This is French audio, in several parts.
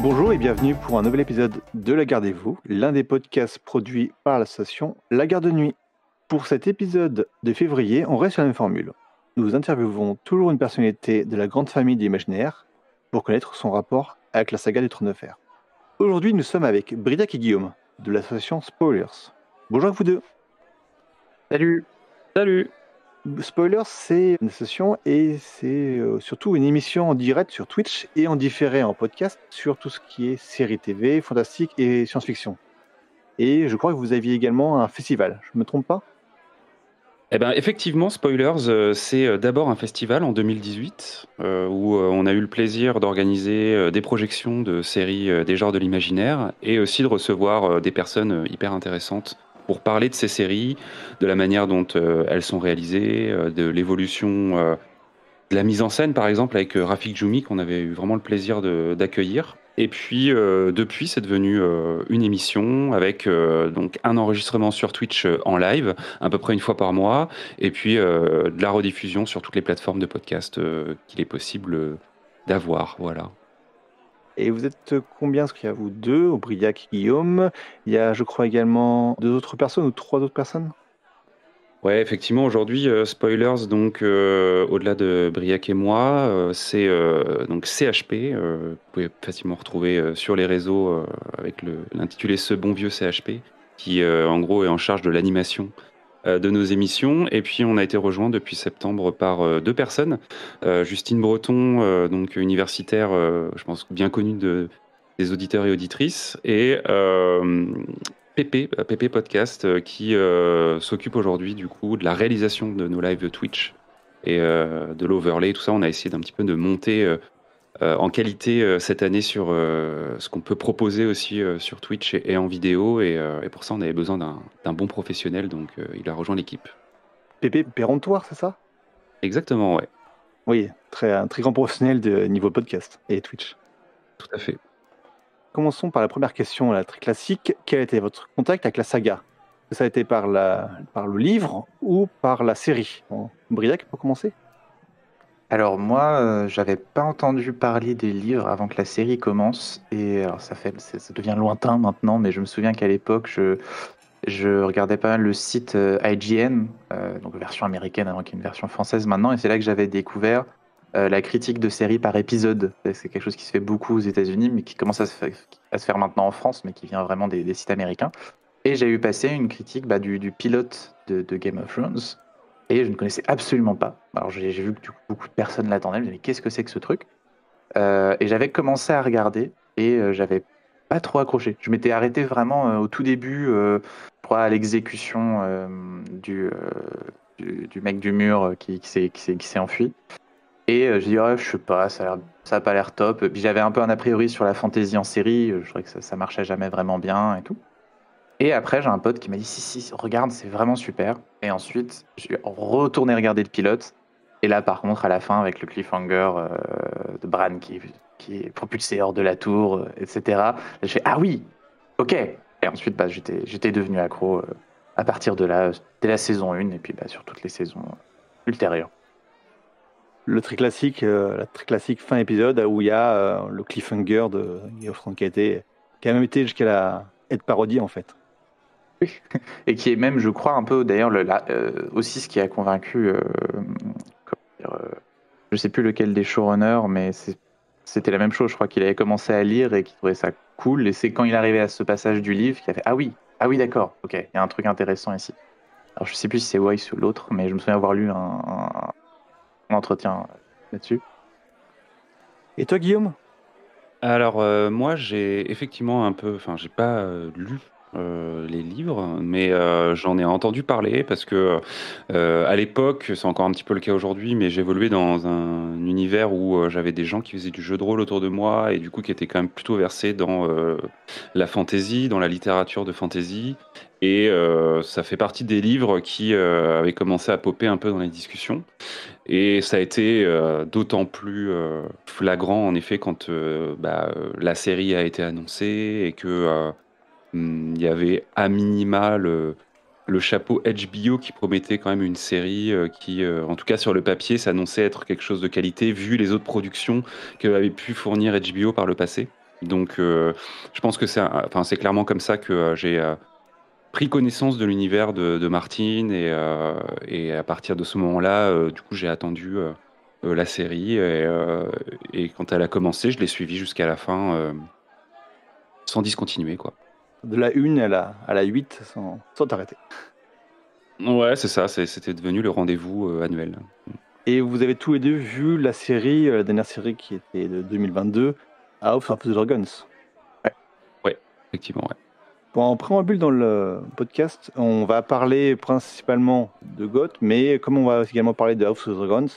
Bonjour et bienvenue pour un nouvel épisode de La Gardez-vous, l'un des podcasts produits par l'association La Garde de Nuit. Pour cet épisode de février, on reste sur la même formule. Nous interviewons toujours une personnalité de la grande famille de l'imaginaire pour connaître son rapport avec la saga du Trône de Fer. Aujourd'hui, nous sommes avec Briac et Guillaume de l'association Spoilers. Bonjour à vous deux. Salut. Salut. Spoilers, c'est une association et c'est surtout une émission en direct sur Twitch et en différé en podcast sur tout ce qui est séries TV, fantastique et science-fiction. Et je crois que vous aviez également un festival, je ne me trompe pas ? Eh ben, effectivement, Spoilers, c'est d'abord un festival en 2018 où on a eu le plaisir d'organiser des projections de séries des genres de l'imaginaire et aussi de recevoir des personnes hyper intéressantes pour parler de ces séries, de la manière dont elles sont réalisées, de l'évolution de la mise en scène, par exemple, avec Rafik Djoumi, qu'on avait eu vraiment le plaisir d'accueillir. Et puis, depuis, c'est devenu une émission avec donc un enregistrement sur Twitch en live, à peu près une fois par mois, et puis de la rediffusion sur toutes les plateformes de podcast qu'il est possible d'avoir. Voilà. Et vous êtes combien ? Parce qu'il y a vous deux, Briac et Guillaume. Il y a, je crois, également deux autres personnes ou trois autres personnes ? Ouais, effectivement, aujourd'hui, Spoilers, donc au-delà de Briac et moi, c'est donc CHP. Vous pouvez facilement retrouver sur les réseaux avec l'intitulé Ce bon vieux CHP, qui en gros est en charge de l'animation de nos émissions. Et puis, on a été rejoint depuis septembre par deux personnes. Justine Breton, donc universitaire, je pense bien connue des auditeurs et auditrices, et PP Podcast, qui s'occupe aujourd'hui du coup de la réalisation de nos lives de Twitch et de l'overlay, tout ça. On a essayé d'un petit peu de monter en qualité cette année sur ce qu'on peut proposer aussi sur Twitch et en vidéo. Et pour ça, on avait besoin d'un bon professionnel, donc il a rejoint l'équipe. Pépé Péremptoire, c'est ça ? Exactement, ouais, Oui, un très grand professionnel de niveau podcast et Twitch. tout à fait. Commençons par la première question, la très classique. Quel a été votre contact avec la saga ? Ça a été par le livre ou par la série ? Bon, Briac, pour commencer ? Alors moi, j'avais pas entendu parler des livres avant que la série commence, et alors ça devient lointain maintenant, mais je me souviens qu'à l'époque, je regardais pas mal le site IGN, donc version américaine avant qu'il y ait une version française maintenant, et c'est là que j'avais découvert la critique de séries par épisode. C'est quelque chose qui se fait beaucoup aux États-Unis, mais qui commence à se faire maintenant en France, mais qui vient vraiment des sites américains. Et j'ai eu passé une critique du pilote de Game of Thrones. Et je ne connaissais absolument pas. Alors j'ai vu que du coup, beaucoup de personnes l'attendaient. Je me disais, mais qu'est-ce que c'est que ce truc ? Et j'avais commencé à regarder et j'avais pas trop accroché. Je m'étais arrêté vraiment au tout début à l'exécution du mec du mur qui s'est enfui. Et j'ai dit, ouais, je sais pas, ça a pas l'air top. Puis j'avais un peu un a priori sur la fantasy en série. Je trouvais que ça marchait jamais vraiment bien et tout. Et après, j'ai un pote qui m'a dit si, regarde, c'est vraiment super. Et ensuite, je suis retourné regarder le pilote. Et là, par contre, à la fin, avec le cliffhanger de Bran qui est propulsé hors de la tour, etc., j'ai fait ah oui, ok. Et ensuite, j'étais devenu accro à partir de là, dès la saison 1 et puis sur toutes les saisons ultérieures. La très classique fin épisode où il y a le cliffhanger de Game of Thrones qui a même été jusqu'à être parodié en fait. Oui. Et qui est même, je crois, un peu d'ailleurs aussi ce qui a convaincu, je sais plus lequel des showrunners, mais c'était la même chose. Je crois qu'il avait commencé à lire et qu'il trouvait ça cool. Et c'est quand il arrivait à ce passage du livre qu'il a fait ah oui, d'accord, ok, il y a un truc intéressant ici. Alors je sais plus si c'est Weiss ou l'autre, mais je me souviens avoir lu un entretien là-dessus. Et toi, Guillaume ? Alors, moi, j'ai effectivement j'ai pas lu les livres, mais j'en ai entendu parler parce que à l'époque, c'est encore un petit peu le cas aujourd'hui, mais j'évoluais dans un univers où j'avais des gens qui faisaient du jeu de rôle autour de moi et du coup qui étaient quand même plutôt versés dans la fantasy, dans la littérature de fantasy. Et ça fait partie des livres qui avaient commencé à popper un peu dans les discussions. Et ça a été d'autant plus flagrant, en effet, quand la série a été annoncée et que il y avait à minima le chapeau HBO qui promettait quand même une série qui, en tout cas sur le papier, s'annonçait être quelque chose de qualité, vu les autres productions que avait pu fournir HBO par le passé. Donc, je pense que c'est clairement comme ça que j'ai pris connaissance de l'univers de Martin et à partir de ce moment-là, du coup, j'ai attendu la série et quand elle a commencé, je l'ai suivie jusqu'à la fin sans discontinuer, quoi. De la 1 à la 8 sans t'arrêter. Ouais, c'est ça, c'était devenu le rendez-vous annuel. Et vous avez tous les deux vu la série, la dernière série qui était de 2022, House of the Dragons. Ouais, effectivement, ouais. Bon, en préambule dans le podcast, on va parler principalement de GOT, mais comme on va également parler de House of the Dragons,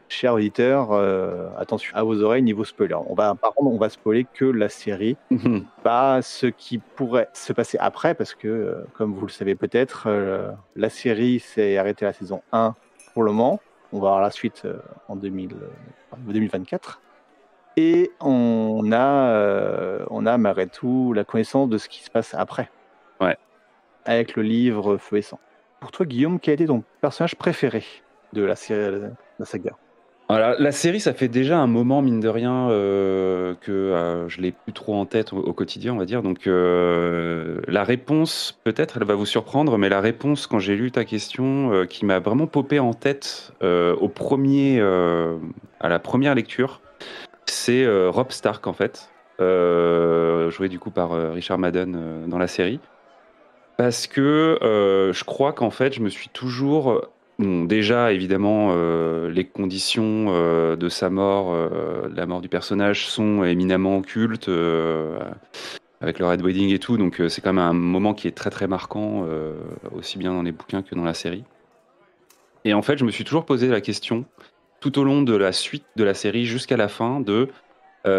chers auditeurs, attention à vos oreilles niveau spoiler. Par contre, on va spoiler que la série, pas ce qui pourrait se passer après, parce que, comme vous le savez peut-être, la série s'est arrêtée à la saison 1 pour le moment. On va avoir la suite en 2024. Et on a malgré tout la connaissance de ce qui se passe après. Ouais. Avec le livre Feu et Sang. Pour toi, Guillaume, quel était ton personnage préféré de la série, de la saga? Voilà, la série, ça fait déjà un moment, mine de rien, que je l'ai plus trop en tête au quotidien, on va dire. Donc, la réponse, peut-être, elle va vous surprendre, mais la réponse, quand j'ai lu ta question, qui m'a vraiment popé en tête à la première lecture, c'est Robb Stark, en fait, joué du coup par Richard Madden dans la série. Parce que je crois qu'en fait, je me suis toujours. Bon, déjà, évidemment, les conditions de sa mort, la mort du personnage, sont éminemment occultes, avec le Red Wedding et tout. Donc, c'est quand même un moment qui est très très marquant, aussi bien dans les bouquins que dans la série. Et en fait, je me suis toujours posé la question, tout au long de la suite de la série jusqu'à la fin, de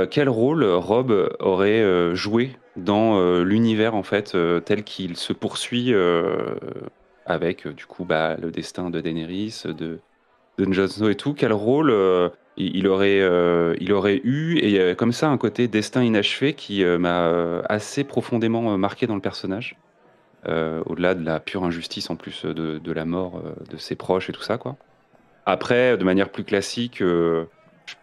quel rôle Robb aurait joué dans l'univers en fait tel qu'il se poursuit avec du coup le destin de Daenerys, de Jon Snow et tout. Quel rôle il aurait eu et comme ça un côté destin inachevé qui m'a assez profondément marqué dans le personnage. Au-delà de la pure injustice en plus de la mort de ses proches et tout ça quoi. Après, de manière plus classique, je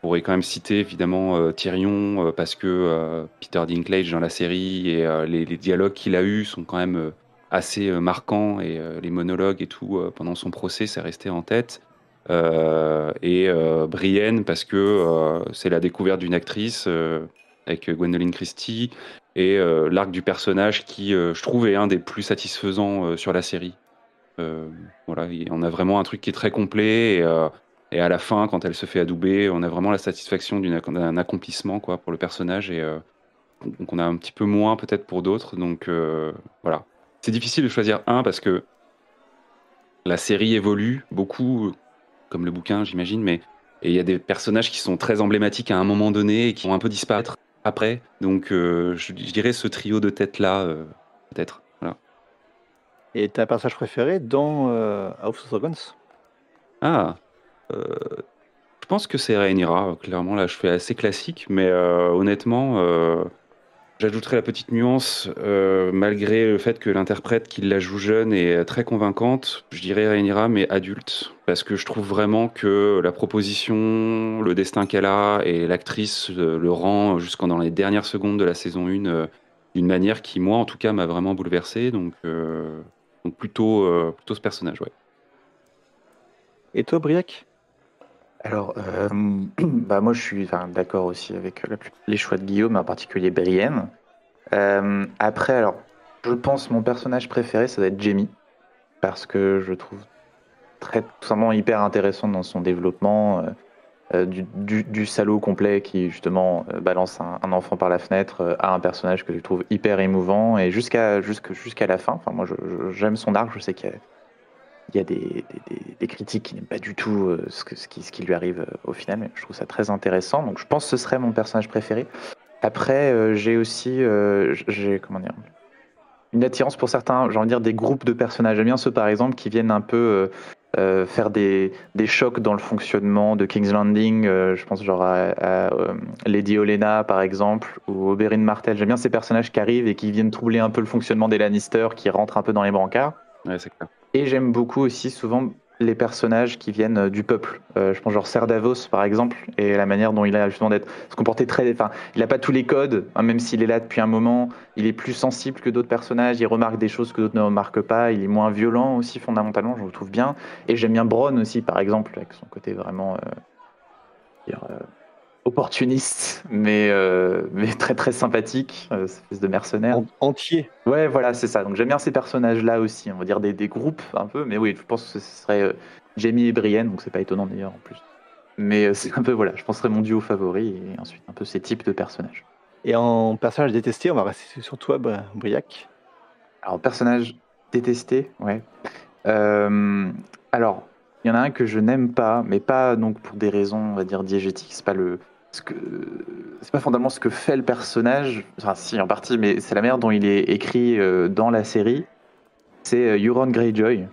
pourrais quand même citer évidemment Tyrion, parce que Peter Dinklage dans la série et les dialogues qu'il a eus sont quand même assez marquants et les monologues et tout pendant son procès, c'est resté en tête. Et Brienne, parce que c'est la découverte d'une actrice avec Gwendoline Christie et l'arc du personnage qui, je trouve, est un des plus satisfaisants sur la série. Voilà, on a vraiment un truc qui est très complet et à la fin, quand elle se fait adouber, on a vraiment la satisfaction d'un accomplissement quoi pour le personnage et donc on a un petit peu moins peut-être pour d'autres. Donc voilà, c'est difficile de choisir un parce que la série évolue beaucoup, comme le bouquin, j'imagine, mais et il y a des personnages qui sont très emblématiques à un moment donné et qui vont un peu disparaître après. Donc je dirais ce trio de têtes là, peut-être. Voilà. Et t'as un personnage préféré dans House of Dragons? Ah. Je pense que c'est Rhaenyra, clairement, là je fais assez classique, mais honnêtement, j'ajouterais la petite nuance, malgré le fait que l'interprète qui la joue jeune est très convaincante, je dirais Rhaenyra, mais adulte, parce que je trouve vraiment que la proposition, le destin qu'elle a, et l'actrice le rend jusqu'en dans les dernières secondes de la saison 1, d'une manière qui, moi en tout cas, m'a vraiment bouleversé, donc plutôt ce personnage, ouais. Et toi, Briac? Alors, moi je suis d'accord aussi avec les choix de Guillaume, en particulier Brienne. Après, alors, je pense mon personnage préféré, ça va être Jaime, parce que je trouve tout simplement hyper intéressant dans son développement, du salaud complet qui justement balance un enfant par la fenêtre à un personnage que je trouve hyper émouvant et jusqu'à la fin. Enfin, moi, j'aime son arc. Je sais qu'il y a des critiques qui n'aiment pas du tout ce qui lui arrive au final, mais je trouve ça très intéressant. Donc, je pense que ce serait mon personnage préféré. Après, j'ai aussi, comment dire, une attirance pour certains, j'ai envie de dire, des groupes de personnages. J'aime bien ceux, par exemple, qui viennent un peu faire des chocs dans le fonctionnement de King's Landing. Je pense genre à Lady Olenna, par exemple, ou Oberyn Martell. J'aime bien ces personnages qui arrivent et qui viennent troubler un peu le fonctionnement des Lannister, qui rentrent un peu dans les brancards. Ouais, c'est clair. Et j'aime beaucoup aussi souvent les personnages qui viennent du peuple. Je pense genre Ser Davos par exemple, et la manière dont il a justement se comporter très. Enfin, il n'a pas tous les codes, hein, même s'il est là depuis un moment. Il est plus sensible que d'autres personnages. Il remarque des choses que d'autres ne remarquent pas. Il est moins violent aussi fondamentalement. Je le trouve bien. Et j'aime bien Bronn aussi par exemple, avec son côté vraiment dire, opportuniste, mais très très sympathique, cette espèce de mercenaire. Entier. Ouais, voilà, c'est ça. Donc j'aime bien ces personnages-là aussi, on va dire des groupes un peu, mais oui, je pense que ce serait Jaime et Brienne, donc c'est pas étonnant d'ailleurs en plus. Mais c'est un peu, voilà, je pense que ce serait mon duo favori, et ensuite un peu ces types de personnages. Et en personnage détesté, on va rester sur toi, Briac. Alors, personnage détesté, ouais. Alors, il y en a un que je n'aime pas, mais pas donc pour des raisons, on va dire, diégétiques. C'est pas fondamentalement ce que fait le personnage. Enfin, si, en partie, mais c'est la manière dont il est écrit dans la série. C'est Euron Greyjoy.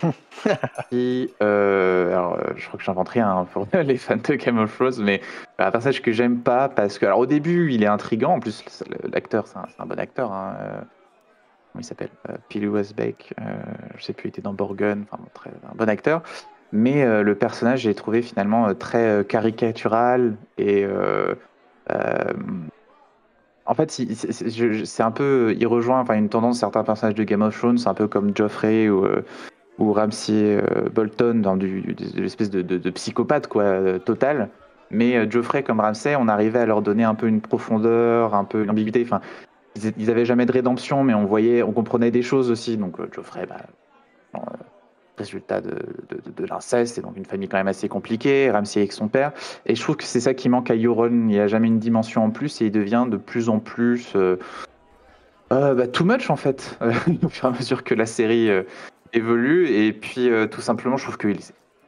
Je crois que j'invente rien pour les fans de Game of Thrones, mais un personnage que j'aime pas parce que, alors, au début, il est intriguant. En plus, l'acteur, c'est un bon acteur. Hein, comment il s'appelle, Pilou Asbeck, je sais plus, il était dans Borgen, enfin un bon acteur, mais le personnage j'ai trouvé finalement très caricatural et en fait c'est un peu, il rejoint enfin une tendance certains personnages de Game of Thrones, c'est un peu comme Joffrey ou Ramsay Bolton dans de l'espèce de psychopathe quoi, total. Mais Joffrey comme Ramsay, on arrivait à leur donner un peu une profondeur, un peu une ambiguïté. Enfin, ils avaient jamais de rédemption, mais on comprenait des choses aussi. Donc Geoffrey, résultat de l'inceste, et donc une famille quand même assez compliquée, Ramsay avec son père. Et je trouve que c'est ça qui manque à Euron. Il n'y a jamais une dimension en plus, et il devient de plus en plus too much en fait, au fur et à mesure que la série évolue. Et puis tout simplement, je trouve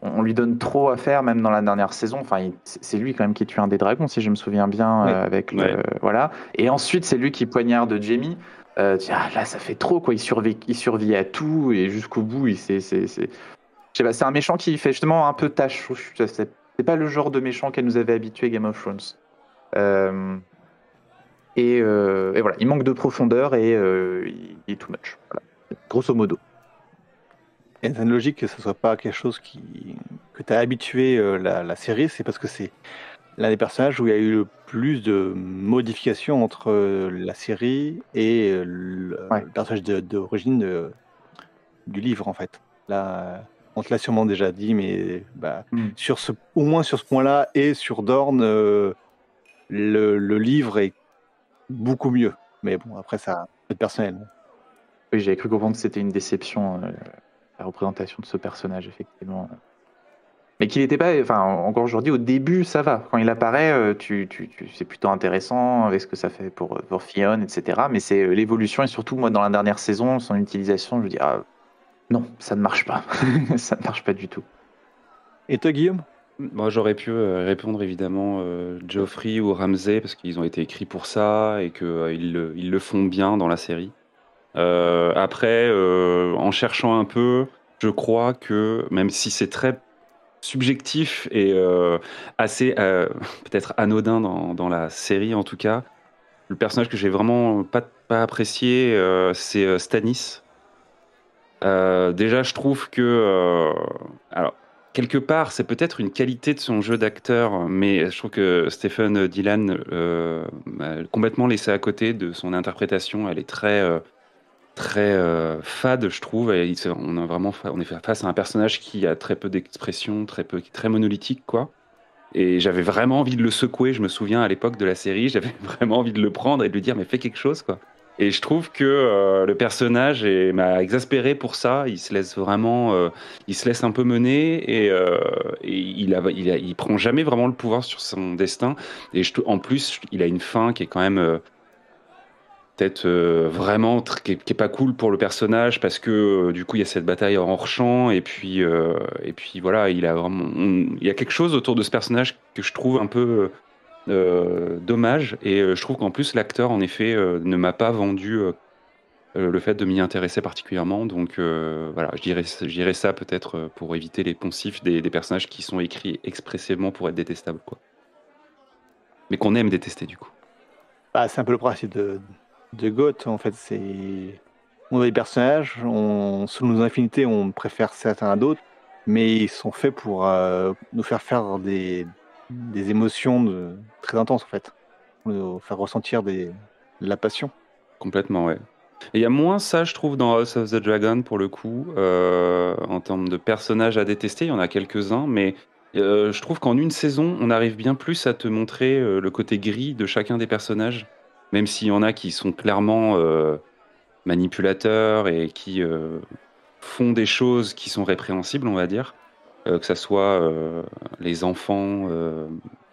on lui donne trop à faire, même dans la dernière saison. Enfin, c'est lui quand même qui tue un des dragons, si je me souviens bien, Oui. avec Ouais. voilà. Et ensuite, c'est lui qui poignarde Jaime. Là, ça fait trop quoi. Il survit à tout et jusqu'au bout. Je sais pas, c'est un méchant qui fait justement un peu tâche. C'est pas le genre de méchant qu'elle nous avait habitué Game of Thrones. Euh, et voilà, il manque de profondeur et il est too much. Voilà. Grosso modo. Et c'est une logique que ce soit pas quelque chose que tu as habitué la série, c'est parce que c'est l'un des personnages où il y a eu le plus de modifications entre la série et Ouais. le personnage d'origine du livre en fait. Là, on te l'a sûrement déjà dit, mais au moins sur ce point-là et sur Dorne, le livre est beaucoup mieux. Mais bon, après ça, c'est personnel. Oui, j'avais cru comprendre que c'était une déception, la représentation de ce personnage, effectivement. Mais qu'il n'était pas, enfin, encore aujourd'hui, au début, ça va. Quand il apparaît, c'est plutôt intéressant avec ce que ça fait pour Fionn, etc. Mais c'est l'évolution et surtout, moi, dans la dernière saison, son utilisation, je me dis, ah, non, ça ne marche pas. Ça ne marche pas du tout. Et toi, Guillaume? Moi, j'aurais pu répondre évidemment Joffrey ou Ramsay parce qu'ils ont été écrits pour ça et qu'ils ils le font bien dans la série. Après, en cherchant un peu, je crois que même si c'est très subjectif et assez peut-être anodin dans la série en tout cas, le personnage que j'ai vraiment pas apprécié, c'est Stannis. Déjà, je trouve que alors quelque part, c'est peut-être une qualité de son jeu d'acteur, mais je trouve que Stephen Dillon m'a complètement laissé à côté de son interprétation. Elle est très fade, je trouve. Et on est face à un personnage qui a très peu d'expression, très monolithique, quoi. Et j'avais vraiment envie de le secouer. Je me souviens à l'époque de la série, j'avais vraiment envie de le prendre et de lui dire mais fais quelque chose, quoi. Et je trouve que le personnage m'a exaspéré pour ça. Il se laisse vraiment, il se laisse un peu mener et il prend jamais vraiment le pouvoir sur son destin. Et en plus, il a une fin qui est quand même peut-être vraiment qui est pas cool pour le personnage parce que du coup il y a cette bataille hors champ et puis voilà, il y a quelque chose autour de ce personnage que je trouve un peu dommage et je trouve qu'en plus l'acteur en effet ne m'a pas vendu le fait de m'y intéresser particulièrement. Donc voilà, je dirais ça peut-être pour éviter les poncifs des personnages qui sont écrits expressément pour être détestables, quoi. Mais qu'on aime détester du coup. Bah, c'est un peu le principe de GOT, en fait. On a des personnages, selon nos affinités, on préfère certains à d'autres, mais ils sont faits pour nous faire des émotions très intenses, en fait. Pour nous faire ressentir de la passion. Complètement, ouais. Et il y a moins ça, je trouve, dans House of the Dragon, pour le coup, en termes de personnages à détester. Il y en a quelques-uns, mais je trouve qu'en une saison, on arrive bien plus à te montrer le côté gris de chacun des personnages, même s'il y en a qui sont clairement manipulateurs et qui font des choses qui sont répréhensibles, on va dire, que ça soit les enfants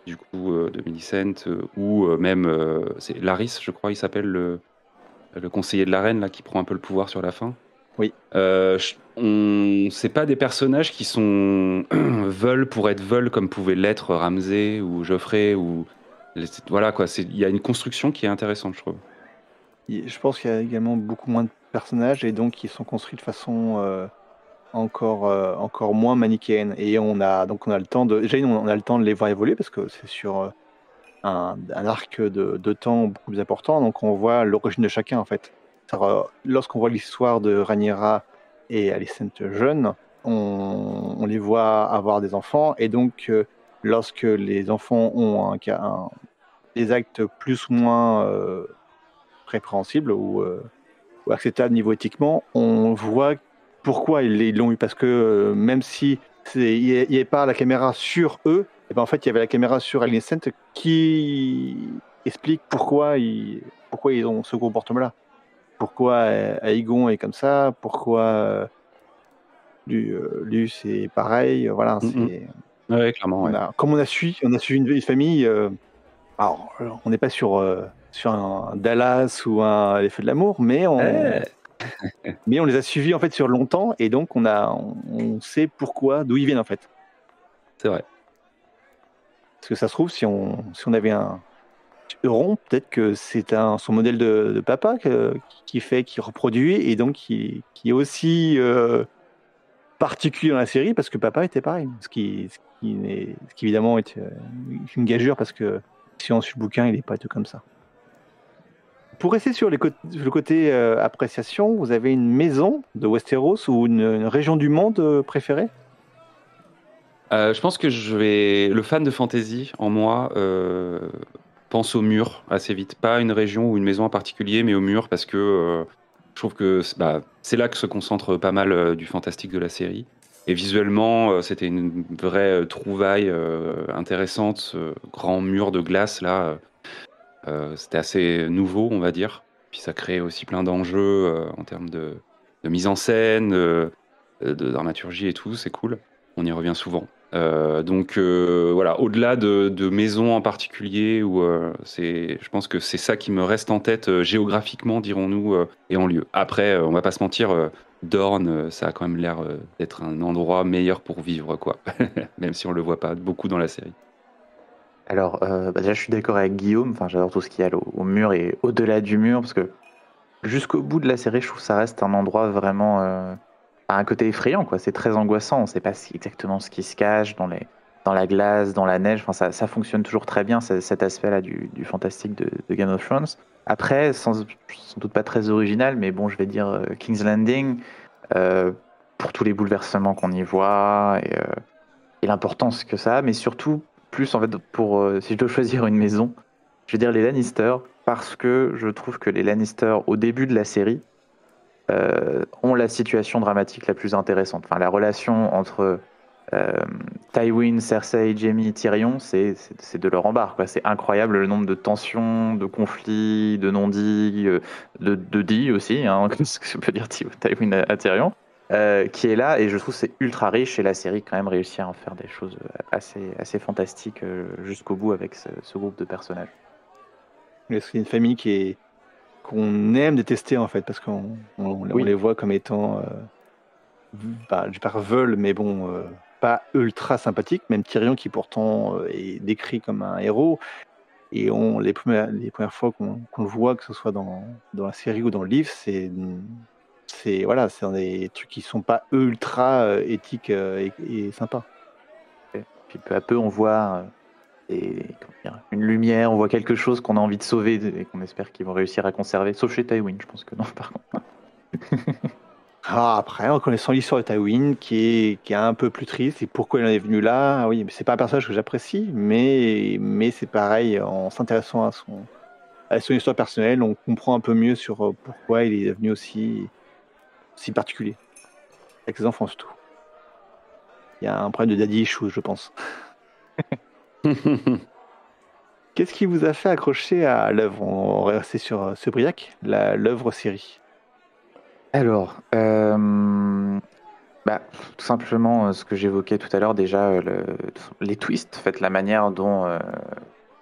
du coup de Millicent ou même c'est Laris, je crois, il s'appelle le conseiller de la reine là qui prend un peu le pouvoir sur la fin. Oui. C'est pas des personnages qui sont veulent pour être veulent comme pouvait l'être Ramsay ou Geoffrey ou voilà quoi. Il y a une construction qui est intéressante, je trouve. Je pense qu'il y a également beaucoup moins de personnages et donc ils sont construits de façon encore moins manichéenne. Et on a le temps on a le temps de les voir évoluer parce que c'est sur un arc de temps beaucoup plus important. Donc on voit l'origine de chacun en fait. Lorsqu'on voit l'histoire de Rhaenyra et Alicent jeunes, on les voit avoir des enfants et donc lorsque les enfants ont des actes plus ou moins répréhensibles ou acceptables niveau éthiquement, on voit pourquoi ils l'ont eu. Parce que même si il n'y avait pas la caméra sur eux, et ben en fait il y avait la caméra sur Alicent qui explique pourquoi ils ont ce comportement-là. Pourquoi Aegon est comme ça, pourquoi Luce est pareil, voilà. Ouais, clairement. Ouais. Comme on a suivi une famille. Alors, on n'est pas sur un Dallas ou les Feux de l'amour, mais mais on les a suivis en fait sur longtemps et donc on sait d'où ils viennent en fait. C'est vrai. Parce que ça se trouve, si on avait un Euron, peut-être que c'est son modèle de papa qui reproduit et donc qui est aussi particulier dans la série parce que papa était pareil. Ce qui évidemment est une gageure parce que si on suit le bouquin, il n'est pas tout comme ça. Pour rester sur le côté appréciation, vous avez une maison de Westeros ou une région du monde préférée ? Je pense que le fan de fantasy en moi pense au mur assez vite. Pas une région ou une maison en particulier, mais au mur parce que je trouve que c'est là que se concentre pas mal du fantastique de la série. Et visuellement, c'était une vraie trouvaille intéressante. Ce grand mur de glace là, c'était assez nouveau, on va dire. Puis ça crée aussi plein d'enjeux en termes de mise en scène, de dramaturgie et tout. C'est cool. On y revient souvent. Donc voilà, au-delà de maisons en particulier, je pense que c'est ça qui me reste en tête géographiquement, dirons-nous, et en lieu. Après, on va pas se mentir, Dorne, ça a quand même l'air d'être un endroit meilleur pour vivre, quoi. Même si on le voit pas beaucoup dans la série. Alors, déjà, je suis d'accord avec Guillaume. Enfin, j'adore tout ce qu'il y a au mur et au-delà du mur, parce que jusqu'au bout de la série, je trouve que ça reste un endroit vraiment à un côté effrayant, quoi. C'est très angoissant. On ne sait pas exactement ce qui se cache dans la glace, dans la neige. Enfin, ça fonctionne toujours très bien, cet aspect-là du fantastique de Game of Thrones. Après, sans doute pas très original, mais bon, je vais dire King's Landing, pour tous les bouleversements qu'on y voit et l'importance que ça a, mais surtout, plus en fait, si je dois choisir une maison, je vais dire les Lannister, parce que je trouve que les Lannister, au début de la série, ont la situation dramatique la plus intéressante. Enfin, la relation entre Tywin, Cersei, Jaime, Tyrion, c'est de leur embarque, quoi. C'est incroyable le nombre de tensions, de conflits, de non-dits, de dits aussi, hein, ce que je peux dire Tywin à Tyrion, qui est là, et je trouve que c'est ultra riche, et la série quand même réussit à en faire des choses assez fantastiques jusqu'au bout avec ce groupe de personnages. C'est une famille qu'on aime détester en fait, parce qu'on les voit comme étant, je vais pas veulent, mais bon, pas ultra sympathiques. Même Tyrion qui pourtant est décrit comme un héros. Et les premières fois qu'on le voit, que ce soit dans la série ou dans le livre, c'est dans des trucs qui sont pas ultra éthiques et sympas. Puis peu à peu, on voit une lumière, on voit quelque chose qu'on a envie de sauver et qu'on espère qu'ils vont réussir à conserver. Sauf chez Tywin, je pense que non, par contre. Après, en connaissant l'histoire de Tywin, qui est un peu plus triste, et pourquoi il en est venu là, oui, mais c'est pas un personnage que j'apprécie, mais c'est pareil, en s'intéressant à son histoire personnelle, on comprend un peu mieux sur pourquoi il est devenu aussi particulier. Avec ses enfants surtout. Il y a un problème de daddy issue, je pense. Qu'est-ce qui vous a fait accrocher à l'œuvre? On va rester sur ce Briac, l'œuvre série. Alors, tout simplement ce que j'évoquais tout à l'heure déjà, les twists, en fait, la manière dont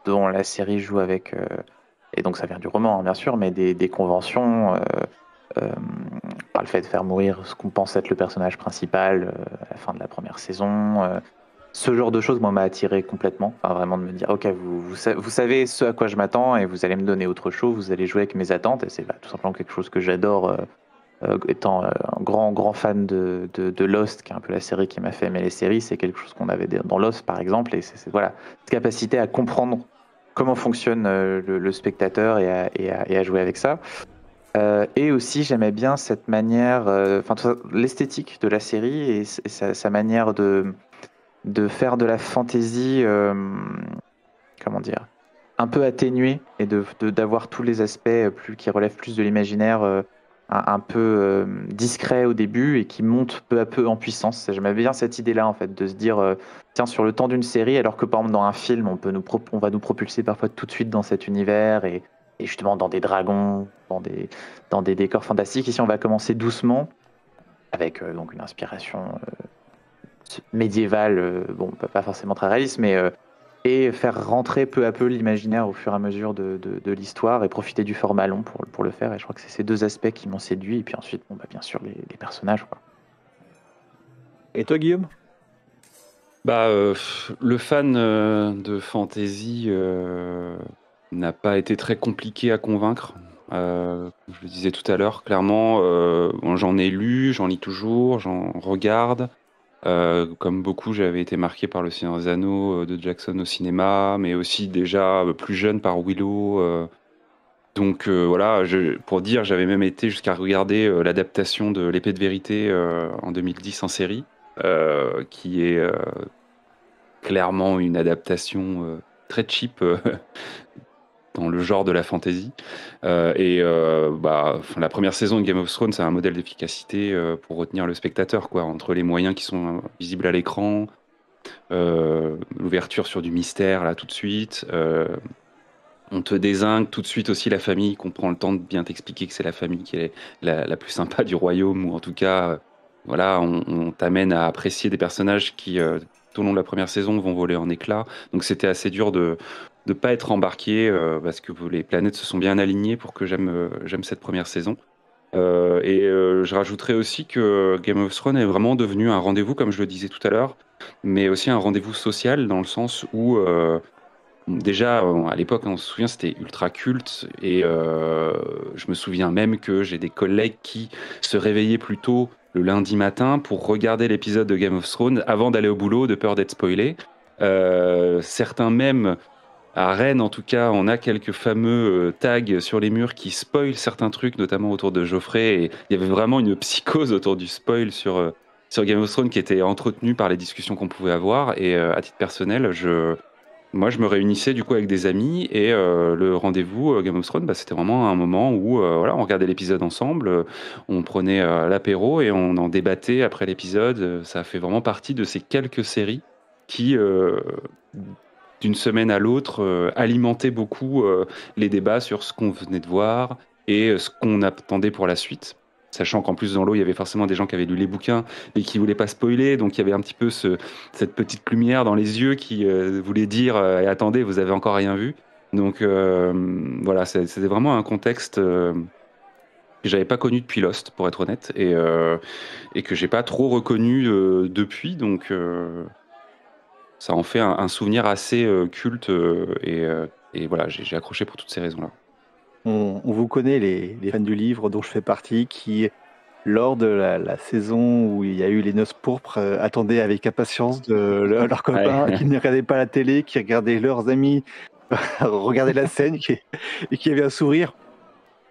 la série joue avec, et donc ça vient du roman hein, bien sûr, mais des conventions, par le fait de faire mourir ce qu'on pense être le personnage principal à la fin de la première saison. Ce genre de choses, moi, m'a attiré complètement. Enfin, vraiment de me dire, ok, vous savez ce à quoi je m'attends et vous allez me donner autre chose, vous allez jouer avec mes attentes. Et c'est tout simplement quelque chose que j'adore, étant un grand fan de Lost, qui est un peu la série qui m'a fait aimer les séries. C'est quelque chose qu'on avait dans Lost, par exemple. Et voilà, cette capacité à comprendre comment fonctionne le spectateur et à jouer avec ça. Et aussi, j'aimais bien cette manière, l'esthétique de la série et sa manière de faire de la fantaisie, comment dire, un peu atténuée et d'avoir tous les aspects qui relèvent plus de l'imaginaire, un peu discret au début et qui monte peu à peu en puissance. J'aimais bien cette idée-là, en fait, de se dire, tiens, sur le temps d'une série, alors que par exemple dans un film, on va nous propulser parfois tout de suite dans cet univers et justement dans des dragons, dans des décors fantastiques. Ici, on va commencer doucement avec donc une inspiration médiévale, bon, pas forcément très réaliste, mais et faire rentrer peu à peu l'imaginaire au fur et à mesure de l'histoire et profiter du format long pour le faire. Et je crois que c'est ces deux aspects qui m'ont séduit. Et puis ensuite, bon, bien sûr, les personnages, quoi. Et toi, Guillaume? Le fan de fantasy n'a pas été très compliqué à convaincre. Comme je le disais tout à l'heure, clairement, j'en ai lu, j'en lis toujours, j'en regarde. Comme beaucoup, j'avais été marqué par Le Seigneur des Anneaux de Jackson au cinéma, mais aussi déjà plus jeune par Willow. Donc voilà, pour dire, j'avais même été jusqu'à regarder l'adaptation de L'Épée de Vérité en 2010 en série, qui est clairement une adaptation très cheap dans le genre de la fantasy. La première saison de Game of Thrones, c'est un modèle d'efficacité pour retenir le spectateur, quoi, entre les moyens qui sont visibles à l'écran, l'ouverture sur du mystère, là, tout de suite. On te dézingue tout de suite aussi la famille, qu'on prend le temps de bien t'expliquer que c'est la famille qui est la plus sympa du royaume, ou en tout cas, voilà, on t'amène à apprécier des personnages qui, tout au long de la première saison, vont voler en éclats. Donc c'était assez dur de ne pas être embarqué, parce que les planètes se sont bien alignées pour que j'aime cette première saison. Je rajouterais aussi que Game of Thrones est vraiment devenu un rendez-vous, comme je le disais tout à l'heure, mais aussi un rendez-vous social, dans le sens où déjà, à l'époque, on se souvient, c'était ultra culte, et je me souviens même que j'ai des collègues qui se réveillaient plus tôt le lundi matin pour regarder l'épisode de Game of Thrones avant d'aller au boulot, de peur d'être spoilé. Certains même, à Rennes en tout cas, on a quelques fameux tags sur les murs qui spoilent certains trucs, notamment autour de Geoffrey, et il y avait vraiment une psychose autour du spoil sur Game of Thrones qui était entretenue par les discussions qu'on pouvait avoir, et à titre personnel, moi, je me réunissais du coup avec des amis, et le rendez-vous Game of Thrones, c'était vraiment un moment où voilà, on regardait l'épisode ensemble, on prenait l'apéro et on en débattait après l'épisode. Ça fait vraiment partie de ces quelques séries qui, d'une semaine à l'autre, alimentaient beaucoup les débats sur ce qu'on venait de voir et ce qu'on attendait pour la suite. Sachant qu'en plus, dans l'eau, il y avait forcément des gens qui avaient lu les bouquins et qui voulaient pas spoiler. Donc, il y avait un petit peu cette petite lumière dans les yeux qui voulait dire et attendez, vous avez encore rien vu. Donc, voilà, c'était vraiment un contexte que j'avais pas connu depuis Lost, pour être honnête, et que j'ai pas trop reconnu depuis. Donc, ça en fait un souvenir assez culte. Et voilà, j'ai accroché pour toutes ces raisons-là. On vous connaît, les fans du livre dont je fais partie, qui, lors de la saison où il y a eu les noces pourpres, attendaient avec impatience leurs copains qui ne regardaient pas la télé, qui regardaient leurs amis regarder la scène et qui avaient un sourire,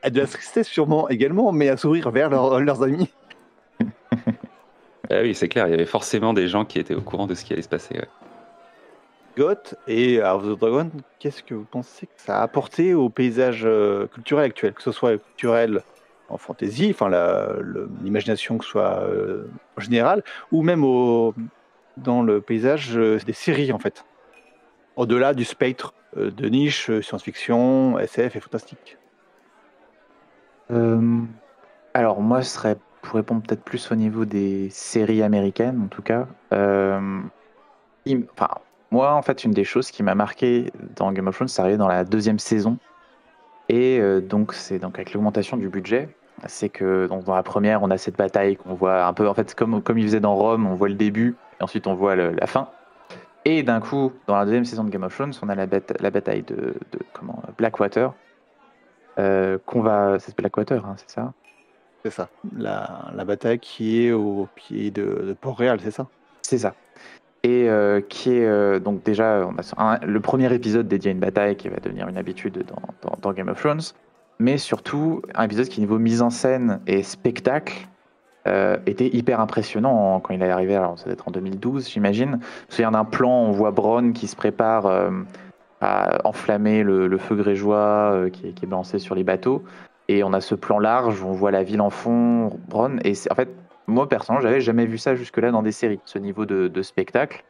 de la tristesse sûrement également, mais un sourire vers leurs amis. Ah oui, c'est clair, il y avait forcément des gens qui étaient au courant de ce qui allait se passer. Ouais. Goth et House of the Dragon, qu'est-ce que vous pensez que ça a apporté au paysage culturel actuel, que ce soit culturel en fantasy, enfin l'imagination que ce soit en général, ou même dans le paysage des séries en fait, au-delà du spectre de niche, science-fiction, SF et fantastique. Alors moi, ce serait pour répondre peut-être plus au niveau des séries américaines, en tout cas. Enfin, moi, en fait, une des choses qui m'a marqué dans Game of Thrones, c'est arrivé dans la deuxième saison. Et donc, c'est donc avec l'augmentation du budget, c'est que donc, dans la première, on a cette bataille qu'on voit un peu, en fait, comme il faisait dans Rome, on voit le début, et ensuite on voit la fin. Et d'un coup, dans la deuxième saison de Game of Thrones, on a la bataille de Blackwater. C'est Blackwater, hein, c'est ça? C'est ça, la bataille qui est au pied de Port-Réal, c'est ça? C'est ça. Et qui est donc déjà, on a le premier épisode dédié à une bataille qui va devenir une habitude dans Game of Thrones, mais surtout un épisode qui, niveau mise en scène et spectacle, était hyper impressionnant quand il est arrivé. Alors, ça doit être en 2012, j'imagine. Je me souviens d'un plan, on voit Bronn qui se prépare à enflammer le feu grégeois qui est balancé sur les bateaux, et on a ce plan large où on voit la ville en fond, Bronn, et en fait, moi personnellement, j'avais jamais vu ça jusque-là dans des séries, ce niveau de spectacle.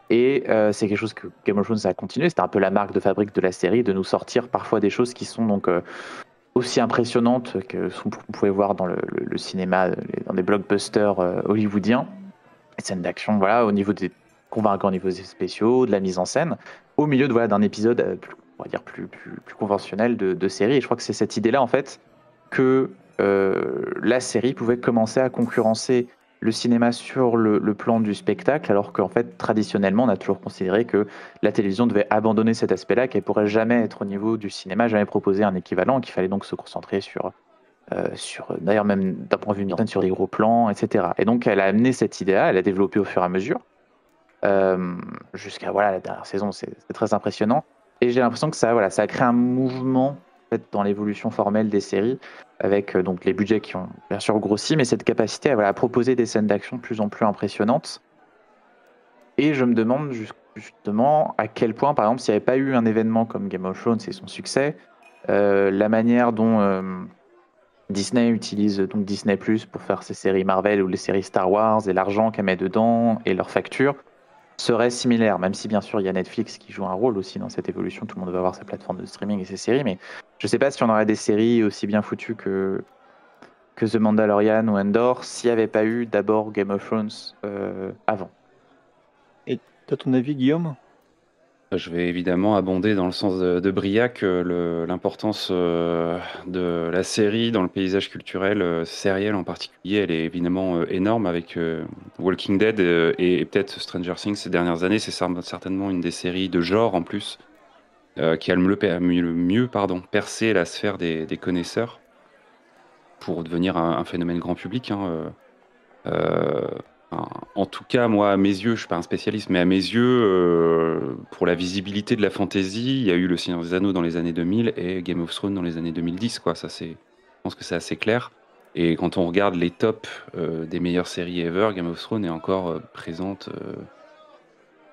Et c'est quelque chose que Game of Thrones a continué. C'était un peu la marque de fabrique de la série, de nous sortir parfois des choses qui sont donc aussi impressionnantes que ce qu'on pouvait voir dans le cinéma, dans des blockbusters hollywoodiens. Les scènes d'action, voilà, au niveau des convaincants, au niveau des spéciaux, de la mise en scène, au milieu de, voilà, d'un épisode on va dire plus conventionnel de série. Et je crois que c'est cette idée-là, en fait, que la série pouvait commencer à concurrencer le cinéma sur le plan du spectacle, alors qu'en fait, traditionnellement, on a toujours considéré que la télévision devait abandonner cet aspect-là, qu'elle pourrait jamais être au niveau du cinéma, jamais proposer un équivalent, qu'il fallait donc se concentrer sur d'ailleurs même d'un point de vue mise en scène, sur des gros plans, etc. Et donc, elle a amené cette idée-là, elle a développé au fur et à mesure, jusqu'à voilà, la dernière saison, c'est très impressionnant. Et j'ai l'impression que ça a créé un mouvement en fait, dans l'évolution formelle des séries, avec donc les budgets qui ont bien sûr grossi, mais cette capacité à proposer des scènes d'action de plus en plus impressionnantes. Et je me demande justement à quel point, par exemple, s'il n'y avait pas eu un événement comme Game of Thrones et son succès, la manière dont Disney utilise donc Disney Plus pour faire ses séries Marvel ou les séries Star Wars et l'argent qu'elle met dedans et leurs factures serait similaire, même si bien sûr il y a Netflix qui joue un rôle aussi dans cette évolution, tout le monde va avoir sa plateforme de streaming et ses séries, mais je sais pas si on aurait des séries aussi bien foutues que The Mandalorian ou Endor s'il n'y avait pas eu d'abord Game of Thrones avant. Et t'as ton avis, Guillaume? Je vais évidemment abonder dans le sens de Briac l'importance de la série dans le paysage culturel sériel en particulier. Elle est évidemment énorme avec Walking Dead et peut-être Stranger Things ces dernières années. C'est certainement une des séries de genre en plus qui a le mieux percé la sphère des connaisseurs pour devenir un phénomène grand public. Hein. En tout cas, moi, à mes yeux, je suis pas un spécialiste, mais à mes yeux, pour la visibilité de la fantasy, il y a eu Le Seigneur des Anneaux dans les années 2000 et Game of Thrones dans les années 2010, quoi. Je pense que c'est assez clair. Et quand on regarde les tops des meilleures séries ever, Game of Thrones est encore présente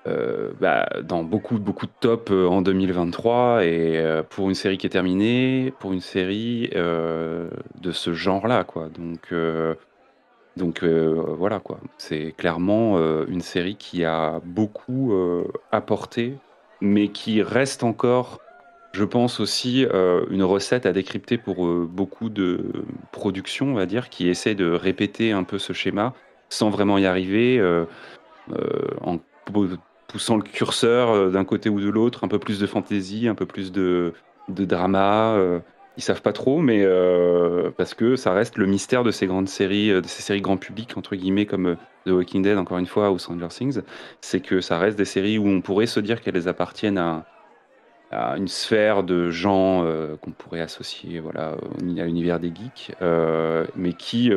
dans beaucoup de tops en 2023. Et pour une série qui est terminée, pour une série de ce genre-là, quoi. Donc voilà quoi, c'est clairement une série qui a beaucoup apporté, mais qui reste encore, je pense aussi, une recette à décrypter pour beaucoup de productions, on va dire, qui essaient de répéter un peu ce schéma sans vraiment y arriver, en poussant le curseur d'un côté ou de l'autre, un peu plus de fantaisie, un peu plus de drama. Ils savent pas trop, mais parce que ça reste le mystère de ces grandes séries, de ces séries grand public, entre guillemets, comme The Walking Dead, encore une fois, ou Stranger Things, c'est que ça reste des séries où on pourrait se dire qu'elles appartiennent à une sphère de gens qu'on pourrait associer voilà, à l'univers des geeks, mais qui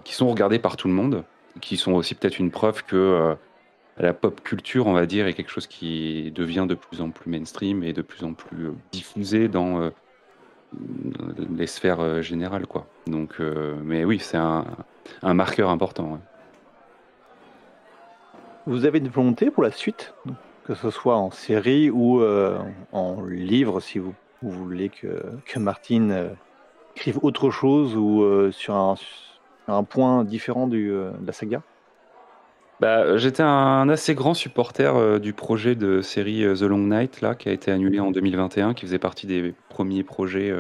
sont regardées par tout le monde, qui sont aussi peut-être une preuve que la pop culture, on va dire, est quelque chose qui devient de plus en plus mainstream et de plus en plus diffusé les sphères générales, quoi. Donc, mais oui, c'est un marqueur important. Ouais. Vous avez une volonté pour la suite, que ce soit en série ou en livre, si vous voulez que Martin écrive autre chose ou sur un point différent de la saga? Bah, j'étais un assez grand supporter du projet de série The Long Night, là, qui a été annulé en 2021, qui faisait partie des premiers projets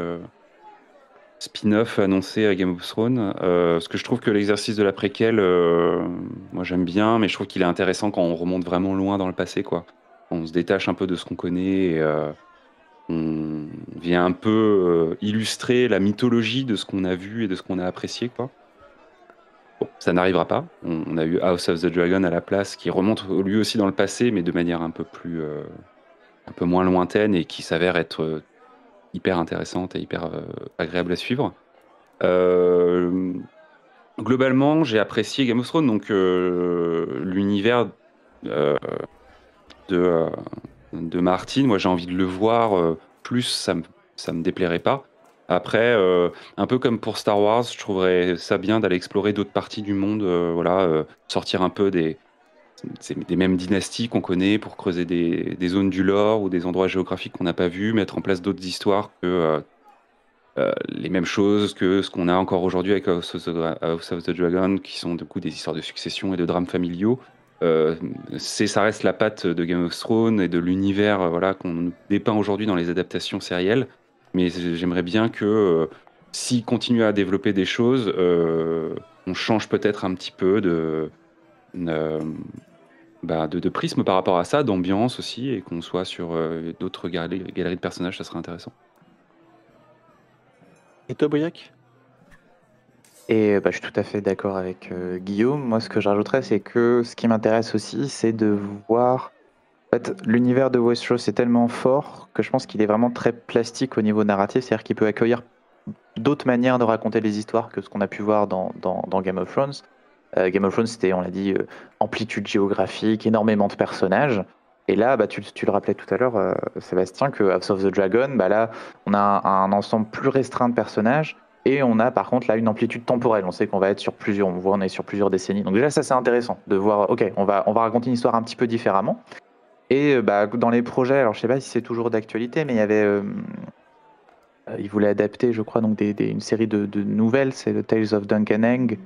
spin-off annoncés à Game of Thrones. Parce que je trouve que l'exercice de la préquelle, moi j'aime bien, mais je trouve qu'il est intéressant quand on remonte vraiment loin dans le passé, quoi. On se détache un peu de ce qu'on connaît et on vient un peu illustrer la mythologie de ce qu'on a vu et de ce qu'on a apprécié, quoi. Bon, ça n'arrivera pas. On a eu House of the Dragon à la place, qui remonte lui aussi dans le passé, mais de manière un peu moins lointaine et qui s'avère être hyper intéressante et hyper agréable à suivre. Globalement, j'ai apprécié Game of Thrones, donc l'univers euh, de Martin, moi j'ai envie de le voir plus, ça me déplairait pas. Après, un peu comme pour Star Wars, je trouverais ça bien d'aller explorer d'autres parties du monde, sortir un peu des mêmes dynasties qu'on connaît pour creuser des zones du lore ou des endroits géographiques qu'on n'a pas vus, mettre en place d'autres histoires que les mêmes choses que ce qu'on a encore aujourd'hui avec House of the Dragon, qui sont du coup des histoires de succession et de drames familiaux. Euh, ça reste la patte de Game of Thrones et de l'univers voilà, qu'on nous dépeint aujourd'hui dans les adaptations sérielles. Mais j'aimerais bien que s'ils continuent à développer des choses, on change peut-être un petit peu euh, de prisme par rapport à ça, d'ambiance aussi, et qu'on soit sur d'autres galeries de personnages, ça serait intéressant. Et toi, Briac? Et je suis tout à fait d'accord avec Guillaume. Moi, ce que je rajouterais, c'est que ce qui m'intéresse aussi, c'est de voir. En fait, l'univers de Westeros est tellement fort que je pense qu'il est vraiment très plastique au niveau narratif, c'est-à-dire qu'il peut accueillir d'autres manières de raconter les histoires que ce qu'on a pu voir dans Game of Thrones. Game of Thrones, c'était, on l'a dit, amplitude géographique, énormément de personnages. Et là, tu le rappelais tout à l'heure, Sébastien, que House of the Dragon, là, on a un ensemble plus restreint de personnages. Et on a par contre là une amplitude temporelle. On sait qu'on va être sur plusieurs, on est sur plusieurs décennies. Donc déjà ça c'est intéressant de voir. Ok, on va raconter une histoire un petit peu différemment. Et dans les projets, alors je sais pas si c'est toujours d'actualité, mais il y avait, ils voulaient adapter, je crois, donc une série de nouvelles, c'est The Tales of Duncanang,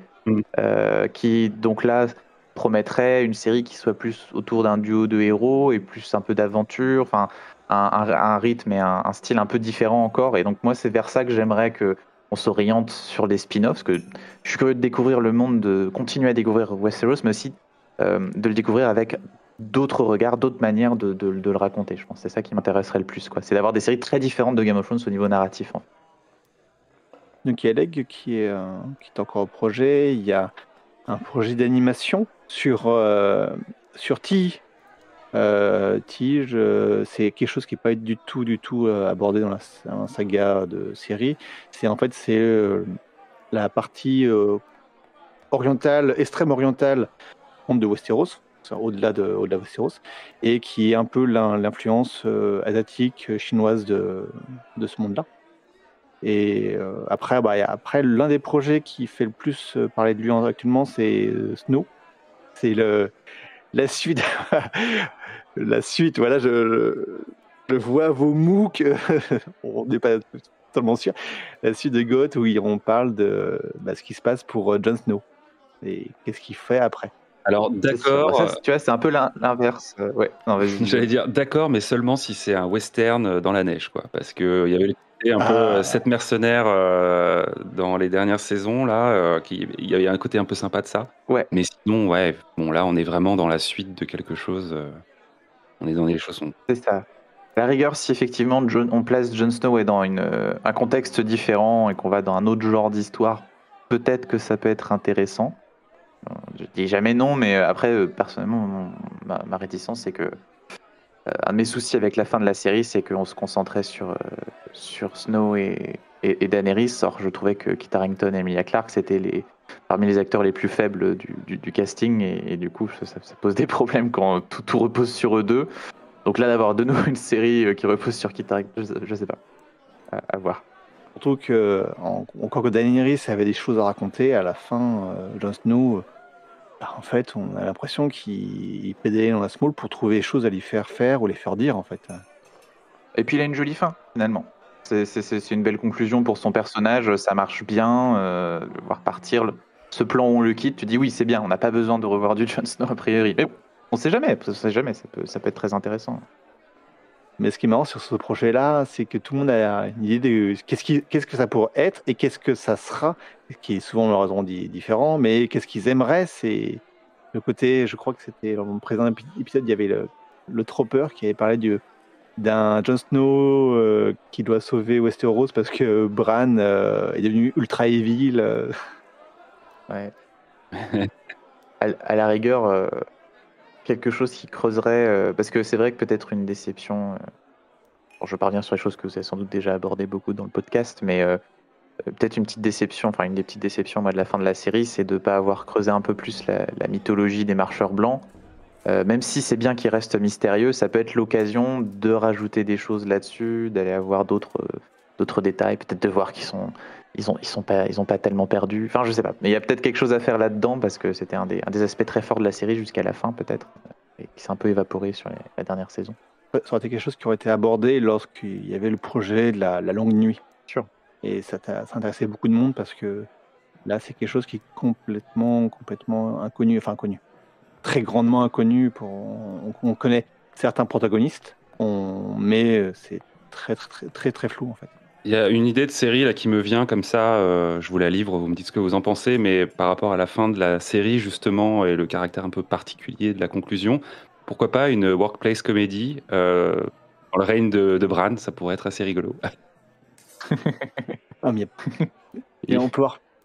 qui donc là promettrait une série qui soit plus autour d'un duo de héros et plus un peu d'aventure, enfin un rythme et un style un peu différent encore. Et donc moi c'est vers ça que j'aimerais que on s'oriente sur les spin-offs, parce que je suis curieux de découvrir le monde, de continuer à découvrir Westeros, mais aussi de le découvrir avec d'autres regards, d'autres manières de le raconter. Je pense que c'est ça qui m'intéresserait le plus, quoi. C'est d'avoir des séries très différentes de Game of Thrones au niveau narratif, en fait. Donc il y a Leg qui est encore au projet. Il y a un projet d'animation sur Tige. Tige, c'est quelque chose qui n'est pas du tout abordé dans la saga de série. C'est la partie orientale, extrême orientale de Westeros, au-delà de Westeros, et qui est un peu l'influence asiatique, chinoise de ce monde-là. Et après, l'un des projets qui fait le plus parler de lui actuellement, c'est Snow. C'est la suite. La suite, voilà, je vois vos MOOC, on n'est pas totalement sûr. La suite de GOT où on parle de ce qui se passe pour Jon Snow et qu'est-ce qu'il fait après. Alors d'accord, tu vois, c'est un peu l'inverse. Ouais, non, vas-y. j'allais dire d'accord, mais seulement si c'est un western dans la neige, quoi. Parce que il y avait le côté un peu 7 mercenaires dans les dernières saisons là, il y avait un côté un peu sympa de ça. Ouais. Mais sinon, ouais, bon là, on est vraiment dans la suite de quelque chose. On est dans les chaussons. C'est ça. La rigueur, si effectivement on place Jon Snow dans un contexte différent et qu'on va dans un autre genre d'histoire, peut-être que ça peut être intéressant. Je dis jamais non, mais après, personnellement, ma réticence, c'est que un de mes soucis avec la fin de la série, c'est qu'on se concentrait sur Snow et Daenerys. Or, je trouvais que Kit Harington et Emilia Clarke, c'était parmi les acteurs les plus faibles du casting, et du coup, ça pose des problèmes quand tout repose sur eux deux. Donc là, d'avoir de nouveau une série qui repose sur Kit Harington, je sais pas. À voir. Surtout que encore que Daenerys avait des choses à raconter, à la fin, Jon Snow, en fait, on a l'impression qu'il pédalait dans la small pour trouver des choses à lui faire faire ou les faire dire, en fait. Et puis il a une jolie fin, finalement. C'est une belle conclusion pour son personnage, ça marche bien, le voir partir. Ce plan où on le quitte, tu dis oui, c'est bien, on n'a pas besoin de revoir du Jon Snow a priori. Mais bon, on sait jamais, ça peut être très intéressant. Mais ce qui est marrant sur ce projet-là, c'est que tout le monde a une idée de qu'est-ce que ça pourrait être et qu'est-ce que ça sera, ce qui est souvent malheureusement différent, mais qu'est-ce qu'ils aimeraient, c'est le côté, je crois que c'était dans mon présent épisode, il y avait le Trooper qui avait parlé d'un Jon Snow qui doit sauver Westeros parce que Bran est devenu ultra evil. Ouais. À la rigueur, quelque chose qui creuserait, parce que c'est vrai que peut-être une déception. Bon, je reviens sur les choses que vous avez sans doute déjà abordées beaucoup dans le podcast, mais peut-être une petite déception, enfin une des petites déceptions moi, de la fin de la série, c'est de ne pas avoir creusé un peu plus la mythologie des marcheurs blancs. Même si c'est bien qu'il reste mystérieux, ça peut être l'occasion de rajouter des choses là-dessus, d'aller avoir d'autres détails, peut-être de voir ils sont pas tellement perdus. Enfin, je sais pas. Mais il y a peut-être quelque chose à faire là-dedans parce que c'était un des aspects très forts de la série jusqu'à la fin, peut-être, et qui s'est un peu évaporé sur la dernière saison. Ça aurait été quelque chose qui aurait été abordé lorsqu'il y avait le projet de la longue nuit. Sûr. Et ça intéressait beaucoup de monde parce que là, c'est quelque chose qui est complètement inconnu, enfin inconnu, très grandement inconnu. On connaît certains protagonistes, mais c'est très flou en fait. Il y a une idée de série là qui me vient comme ça, je vous la livre, vous me dites ce que vous en pensez, mais par rapport à la fin de la série justement et le caractère un peu particulier de la conclusion, pourquoi pas une workplace comédie dans le règne de Bran, ça pourrait être assez rigolo. Ah, mais et on peut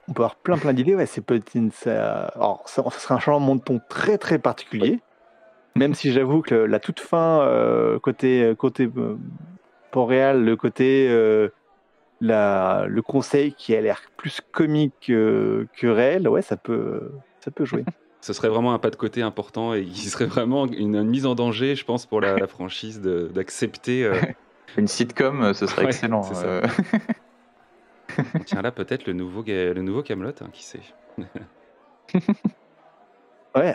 avoir plein d'idées. Ouais, c'est peut-être alors ça serait un changement de ton très particulier. Même si j'avoue que la toute fin côté Port-Réal, le côté le conseil qui a l'air plus comique que réel, ouais, ça peut jouer. Ce serait vraiment un pas de côté important et qui serait vraiment une mise en danger, je pense, pour la franchise d'accepter. Une sitcom, ce serait Ouais, excellent. c'est ça. Tiens, là, peut-être le nouveau Kaamelott, hein, qui sait. Ouais,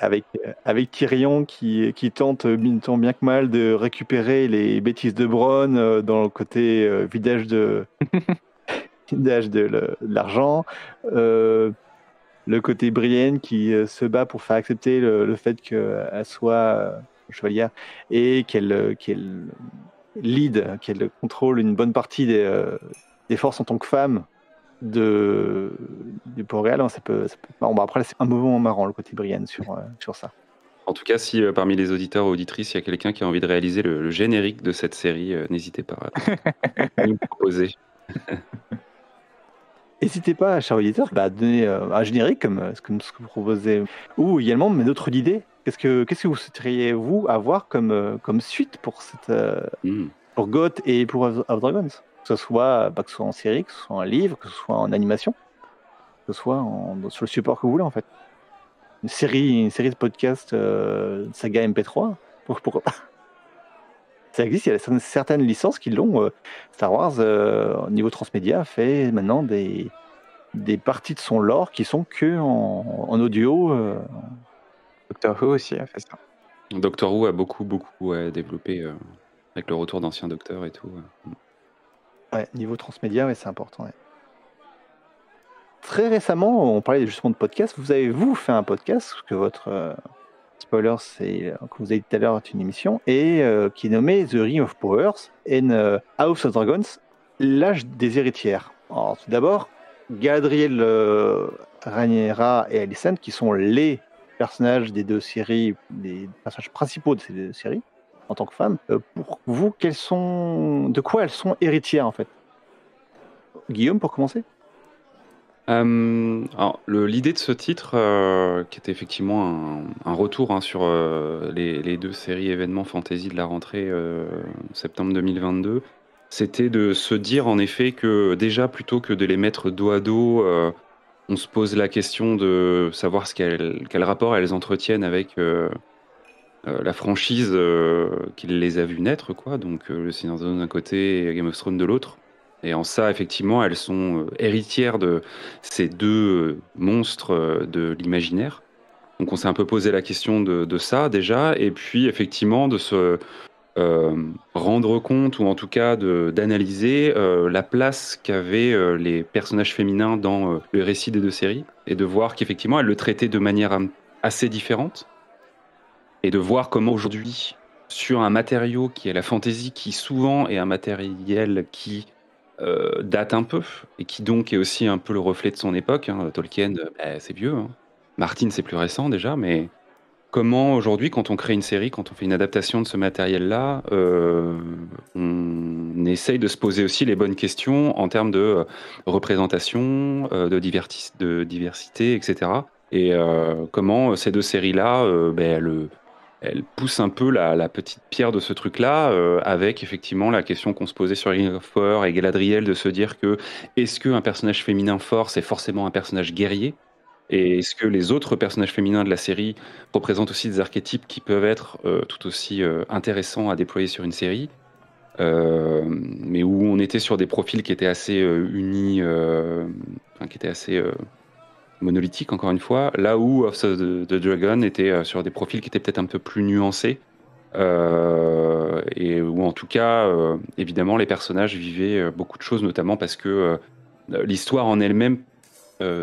avec Tyrion qui tente tant bien que mal de récupérer les bêtises de Bronn dans le côté vidage de l'argent. Le côté Brienne qui se bat pour faire accepter le fait qu'elle soit chevalière et qu'elle lead, qu'elle contrôle une bonne partie des forces en tant que femme du Port-Réal. Ça peut bon, après, c'est un moment marrant le côté Brienne sur ça. En tout cas, si parmi les auditeurs ou auditrices, il y a quelqu'un qui a envie de réaliser le générique de cette série, n'hésitez pas à nous proposer. N'hésitez pas, chers auditeurs, à donner un générique comme ce que vous proposez, ou également mais d'autres idées. Qu'est-ce que vous souhaiteriez vous avoir comme suite pour pour GOT et pour House of Dragons, que ce soit en série, que ce soit en livre, que ce soit en animation, que ce soit sur le support que vous voulez en fait. Une série de podcasts saga MP3, pourquoi pas. Ça existe, il y a certaines licences qui l'ont. Star Wars, au niveau transmédia, fait maintenant des parties de son lore qui sont que en audio. Doctor Who aussi a fait ça. Doctor Who a beaucoup développé avec le retour d'anciens docteurs et tout. Ouais, niveau transmédia, ouais, c'est important. Ouais. Très récemment, on parlait justement de podcast. Vous avez fait un podcast que votre spoiler, c'est que vous avez dit tout à l'heure, est une émission et qui est nommé The Ring of Powers and House of Dragons, l'âge des héritières. Alors tout d'abord, Galadriel, Rhaenyra et Alicent, qui sont les personnages des deux séries, les personnages principaux de ces deux séries en tant que femmes. Pour vous, de quoi elles sont héritières en fait? Guillaume, pour commencer. L'idée de ce titre, qui était effectivement un retour sur les deux séries événements fantasy de la rentrée septembre 2022, c'était de se dire en effet que déjà plutôt que de les mettre dos à dos, on se pose la question de savoir quel rapport elles entretiennent avec la franchise qui les a vues naître, quoi. Donc le Seigneur des Anneaux d'un côté et Game of Thrones de l'autre. Et en ça, effectivement, elles sont héritières de ces deux monstres de l'imaginaire. Donc on s'est un peu posé la question de ça déjà, et puis effectivement de se rendre compte, ou en tout cas d'analyser la place qu'avaient les personnages féminins dans le récit des deux séries, et de voir qu'effectivement elles le traitaient de manière assez différente, et de voir comment aujourd'hui, sur un matériau qui est la fantasy, qui souvent est un matériel qui date un peu, et qui donc est aussi un peu le reflet de son époque, hein. Tolkien, bah, c'est vieux, hein. Martin, c'est plus récent déjà, mais comment aujourd'hui, quand on crée une série, quand on fait une adaptation de ce matériel-là, on essaye de se poser aussi les bonnes questions en termes de représentation, de diversité, etc. Et comment ces deux séries-là, ben, elles poussent un peu la petite pierre de ce truc-là, avec effectivement la question qu'on se posait sur Ring of Power et Galadriel, de se dire que est-ce qu'un personnage féminin fort, c'est forcément un personnage guerrier? Et est-ce que les autres personnages féminins de la série représentent aussi des archétypes qui peuvent être tout aussi intéressants à déployer sur une série, mais où on était sur des profils qui étaient assez unis, enfin, qui étaient assez monolithiques, encore une fois, là où House of the Dragon était sur des profils qui étaient peut-être un peu plus nuancés, et où en tout cas, évidemment, les personnages vivaient beaucoup de choses, notamment parce que l'histoire en elle-même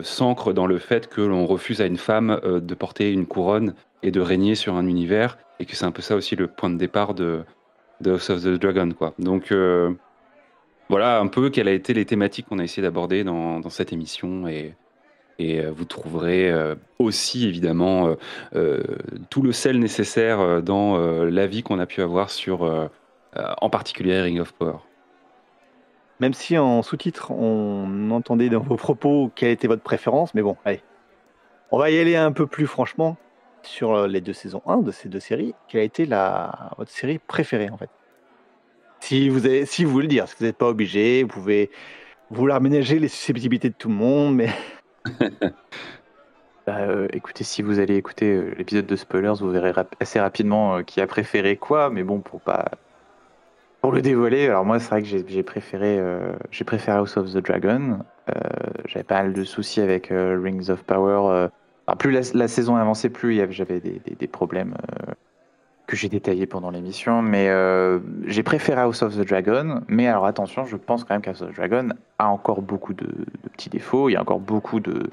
s'ancre dans le fait que l'on refuse à une femme de porter une couronne et de régner sur un univers, et que c'est un peu ça aussi le point de départ de House of the Dragon, quoi. Donc voilà un peu quelles a été les thématiques qu'on a essayé d'aborder dans cette émission, et vous trouverez aussi évidemment tout le sel nécessaire dans l'avis qu'on a pu avoir sur en particulier Ring of Power. Même si en sous-titre, on entendait dans vos propos quelle était votre préférence, mais bon, allez. On va y aller un peu plus franchement sur les deux saisons 1 de ces deux séries. Quelle a été votre série préférée, en fait? Si vous voulez le dire, parce que vous n'êtes pas obligé, vous pouvez vouloir ménager les susceptibilités de tout le monde, mais Écoutez, si vous allez écouter l'épisode de Spoilers, vous verrez assez rapidement qui a préféré quoi, mais bon, pour le dévoiler, alors moi c'est vrai que j'ai préféré House of the Dragon. J'avais pas mal de soucis avec Rings of Power. Alors, plus la saison avançait, plus j'avais des problèmes que j'ai détaillés pendant l'émission, mais j'ai préféré House of the Dragon. Mais alors attention, je pense quand même qu'House of the Dragon a encore beaucoup de petits défauts. Il y a encore beaucoup de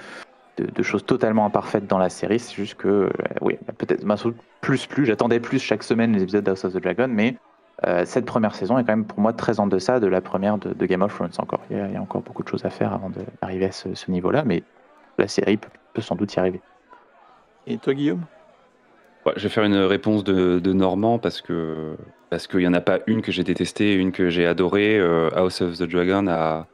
choses totalement imparfaites dans la série. C'est juste que, oui, peut-être plus, j'attendais plus chaque semaine les épisodes d'House of the Dragon, mais cette première saison est quand même pour moi très en deçà de la première de Game of Thrones encore. Il y a encore beaucoup de choses à faire avant d'arriver à ce niveau-là, mais la série peut sans doute y arriver. Et toi, Guillaume? Ouais, je vais faire une réponse de Normand parce qu'il n'y en a pas une que j'ai détestée et une que j'ai adorée. House of the Dragon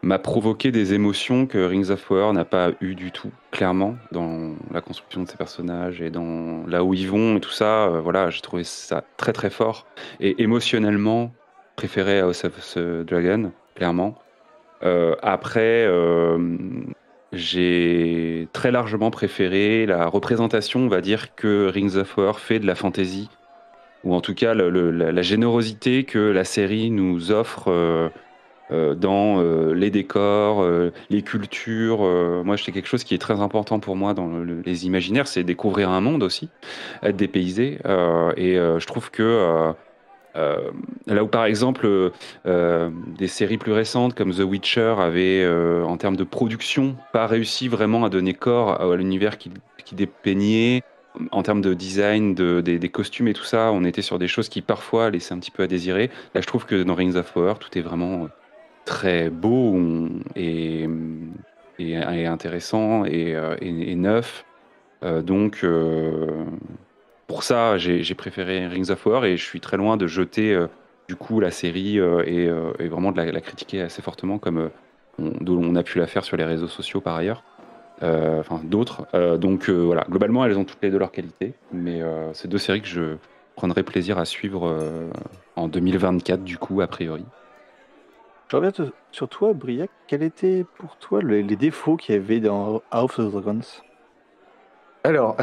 m'a provoqué des émotions que Rings of Power n'a pas eu du tout, clairement, dans la construction de ses personnages et dans là où ils vont et tout ça. Voilà, j'ai trouvé ça très très fort, et émotionnellement préféré House of the Dragon, clairement. Après, j'ai très largement préféré la représentation, on va dire, que Rings of Power fait de la fantasy, ou en tout cas la générosité que la série nous offre dans les décors, les cultures. Moi, c'est quelque chose qui est très important pour moi dans les imaginaires, c'est découvrir un monde aussi, être dépaysé. Et je trouve que là où par exemple des séries plus récentes comme The Witcher avaient, en termes de production, pas réussi vraiment à donner corps à l'univers qui dépeignait, en termes de design, des costumes et tout ça, on était sur des choses qui parfois laissaient un petit peu à désirer. Là, je trouve que dans Rings of Power, tout est vraiment très beau, et intéressant, et neuf. Donc, pour ça, j'ai préféré Rings of War, et je suis très loin de jeter du coup la série et vraiment de la critiquer assez fortement, comme on a pu la faire sur les réseaux sociaux par ailleurs. Enfin, d'autres. Donc voilà, globalement, elles ont toutes les deux leurs qualités, mais c'est deux séries que je prendrai plaisir à suivre en 2024, du coup, a priori. Je reviens sur toi, Briac. Quels étaient pour toi les défauts qu'il y avait dans House of the Dragons? Alors,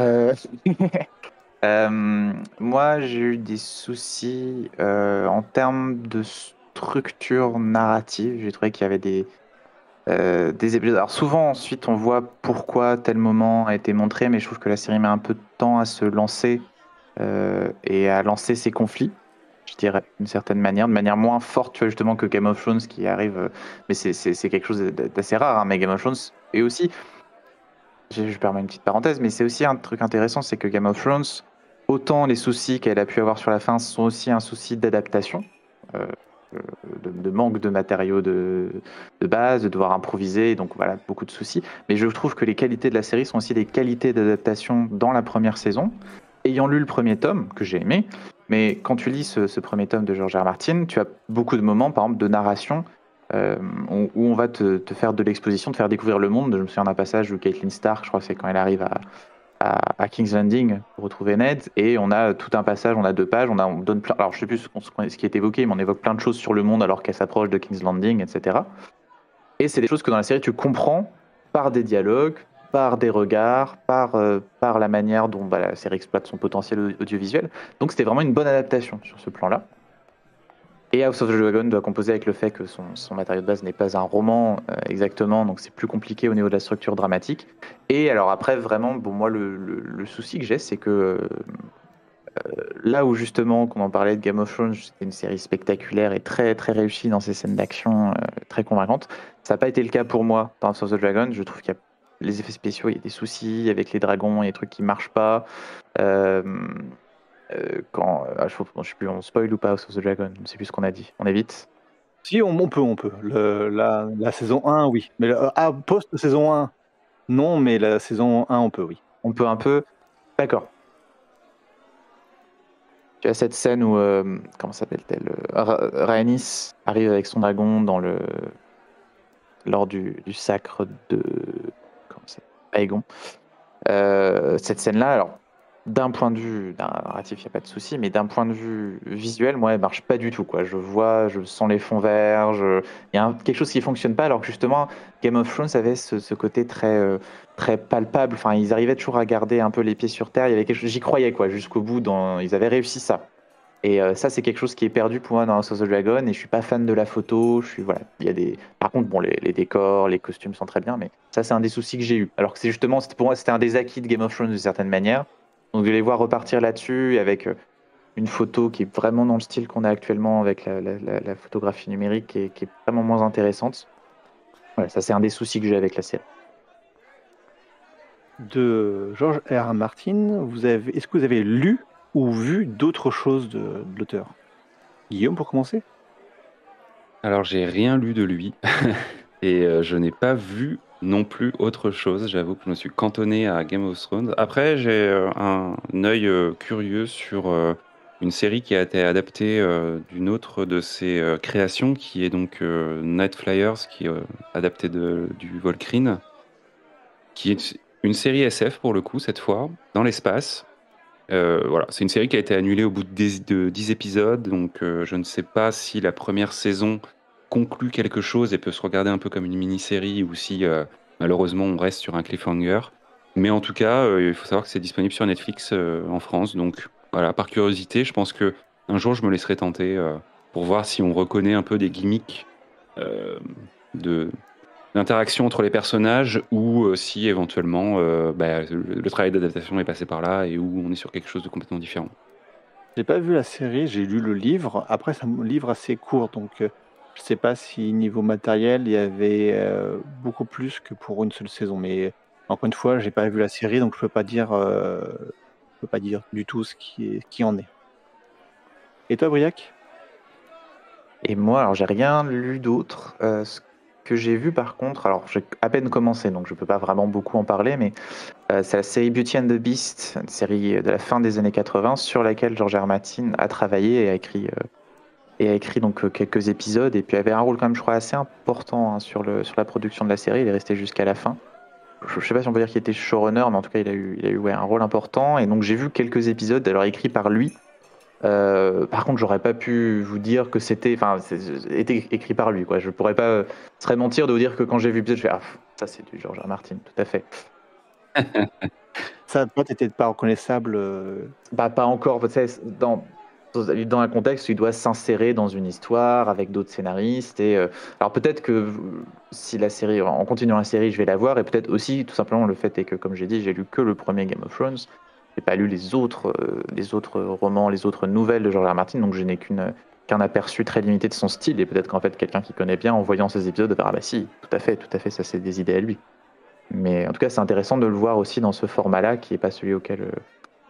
moi j'ai eu des soucis en termes de structure narrative. J'ai trouvé qu'il y avait des épisodes. Alors souvent, ensuite, on voit pourquoi tel moment a été montré, mais je trouve que la série met un peu de temps à se lancer et à lancer ses conflits, je dirais, d'une certaine manière, de manière moins forte, tu vois, justement, que Game of Thrones qui arrive. Mais c'est quelque chose d'assez rare, hein, mais Game of Thrones, et aussi, je permets une petite parenthèse, mais c'est aussi un truc intéressant, c'est que Game of Thrones, autant les soucis qu'elle a pu avoir sur la fin sont aussi un souci d'adaptation. Euh, de manque de matériaux de base, de devoir improviser, et donc voilà, beaucoup de soucis. Mais je trouve que les qualités de la série sont aussi des qualités d'adaptation dans la première saison. Ayant lu le premier tome, que j'ai aimé, mais quand tu lis ce premier tome de George R. R. Martin, tu as beaucoup de moments, par exemple, de narration, où on va te faire de l'exposition, te faire découvrir le monde. Je me souviens d'un passage où Caitlin Stark, je crois que c'est quand elle arrive à King's Landing pour retrouver Ned, et on a tout un passage, on a 2 pages, on donne plein, alors je sais plus ce qui est évoqué, mais on évoque plein de choses sur le monde alors qu'elle s'approche de King's Landing, etc. Et c'est des choses que dans la série tu comprends par des dialogues, par des regards, par la manière dont la série exploite son potentiel audiovisuel. Donc c'était vraiment une bonne adaptation sur ce plan-là. Et House of the Dragon doit composer avec le fait que son matériau de base n'est pas un roman exactement, donc c'est plus compliqué au niveau de la structure dramatique. Et alors après, vraiment, bon, moi, le souci que j'ai, c'est que là où justement, qu'on en parlait de Game of Thrones, c'était une série spectaculaire et très très réussie dans ses scènes d'action, très convaincantes. Ça n'a pas été le cas pour moi dans House of the Dragon. Je trouve qu'il y a les effets spéciaux, il y a des soucis avec les dragons, il y a des trucs qui marchent pas. Euh, je sais plus, on spoil ou pas House of the Dragon, je ne sais plus ce qu'on a dit. On évite. Si, on peut. La saison 1, oui. Mais post-saison 1, non, mais la saison 1, on peut, oui. On peut un peu. D'accord. Tu as cette scène où, comment s'appelle-t-elle, Rhaenys arrive avec son dragon lors du sacre de comment ça s'appelle, Aegon. Cette scène-là, alors d'un point de vue narratif, il n'y a pas de souci, mais d'un point de vue visuel, moi, elle marche pas du tout, quoi. Je sens les fonds verts, il y a quelque chose qui fonctionne pas, alors que justement, Game of Thrones avait ce côté très, très palpable. Enfin, ils arrivaient toujours à garder un peu les pieds sur terre. Il y avait quelque chose, j'y croyais, quoi, jusqu'au bout. Ils avaient réussi ça. Et ça, c'est quelque chose qui est perdu pour moi dans House of the Dragon. Et je suis pas fan de la photo. Voilà, il y a Par contre, bon, les décors, les costumes sont très bien, mais ça, c'est un des soucis que j'ai eu. Alors que pour moi, c'était un des acquis de Game of Thrones d'une certaine manière. Donc de les voir repartir là-dessus avec une photo qui est vraiment dans le style qu'on a actuellement avec la photographie numérique et qui est vraiment moins intéressante. Voilà, ça, c'est un des soucis que j'ai avec la série. De George R. R. Martin, est-ce que vous avez lu ou vu d'autres choses de l'auteur? Guillaume, pour commencer? Alors, j'ai rien lu de lui et je n'ai pas vu non plus autre chose. J'avoue que je me suis cantonné à Game of Thrones. Après, j'ai un œil curieux sur une série qui a été adaptée d'une autre de ses créations, qui est donc Night Flyers, qui est adaptée du Volcrine, qui est une série SF pour le coup, cette fois, dans l'espace. Voilà, c'est une série qui a été annulée au bout de 10 épisodes, donc je ne sais pas si la première saison conclut quelque chose et peut se regarder un peu comme une mini-série ou si malheureusement on reste sur un cliffhanger. Mais en tout cas, il faut savoir que c'est disponible sur Netflix en France, donc voilà, par curiosité, je pense que un jour je me laisserai tenter pour voir si on reconnaît un peu des gimmicks euh, de l'interaction entre les personnages ou si éventuellement le travail d'adaptation est passé par là et où on est sur quelque chose de complètement différent. J'ai pas vu la série, j'ai lu le livre. Après, c'est un livre assez court, donc je sais pas si niveau matériel, il y avait beaucoup plus que pour une seule saison. Mais encore une fois, j'ai pas vu la série, donc je peux pas dire du tout ce qui en est. Et toi, Briac? Et moi, alors j'ai rien lu d'autre. Ce que j'ai vu par contre, alors j'ai à peine commencé, donc je peux pas vraiment beaucoup en parler, mais c'est la série Beauty and the Beast, une série de la fin des années 80 sur laquelle George R. R. Martin a travaillé et a écrit donc quelques épisodes, et puis avait un rôle quand même, je crois, assez important, hein, sur la production de la série. Il est resté jusqu'à la fin. Je sais pas si on peut dire qu'il était showrunner, mais en tout cas il a eu ouais, un rôle important, et donc j'ai vu quelques épisodes, alors écrits par lui. Par contre, j'aurais pas pu vous dire que c'était écrit par lui, quoi. Je pourrais pas, ce serait mentir de vous dire que quand j'ai vu l'épisode, je fais ça c'est du George R. R. Martin, tout à fait. Ça, toi, t'étais pas reconnaissable. Bah pas encore, tu sais, dans un contexte où il doit s'insérer dans une histoire avec d'autres scénaristes. Alors peut-être que si la série, en continuant la série, je vais la voir, et peut-être aussi tout simplement le fait est que, comme j'ai dit, j'ai lu que le premier Game of Thrones. J'ai pas lu les autres romans, les autres nouvelles de George R. R. Martin, donc je n'ai qu'un aperçu très limité de son style. Et peut-être qu'en fait, quelqu'un qui connaît bien, en voyant ces épisodes, va dire ah bah si, tout à fait, ça c'est des idées à lui. Mais en tout cas, c'est intéressant de le voir aussi dans ce format-là, qui n'est pas celui auquel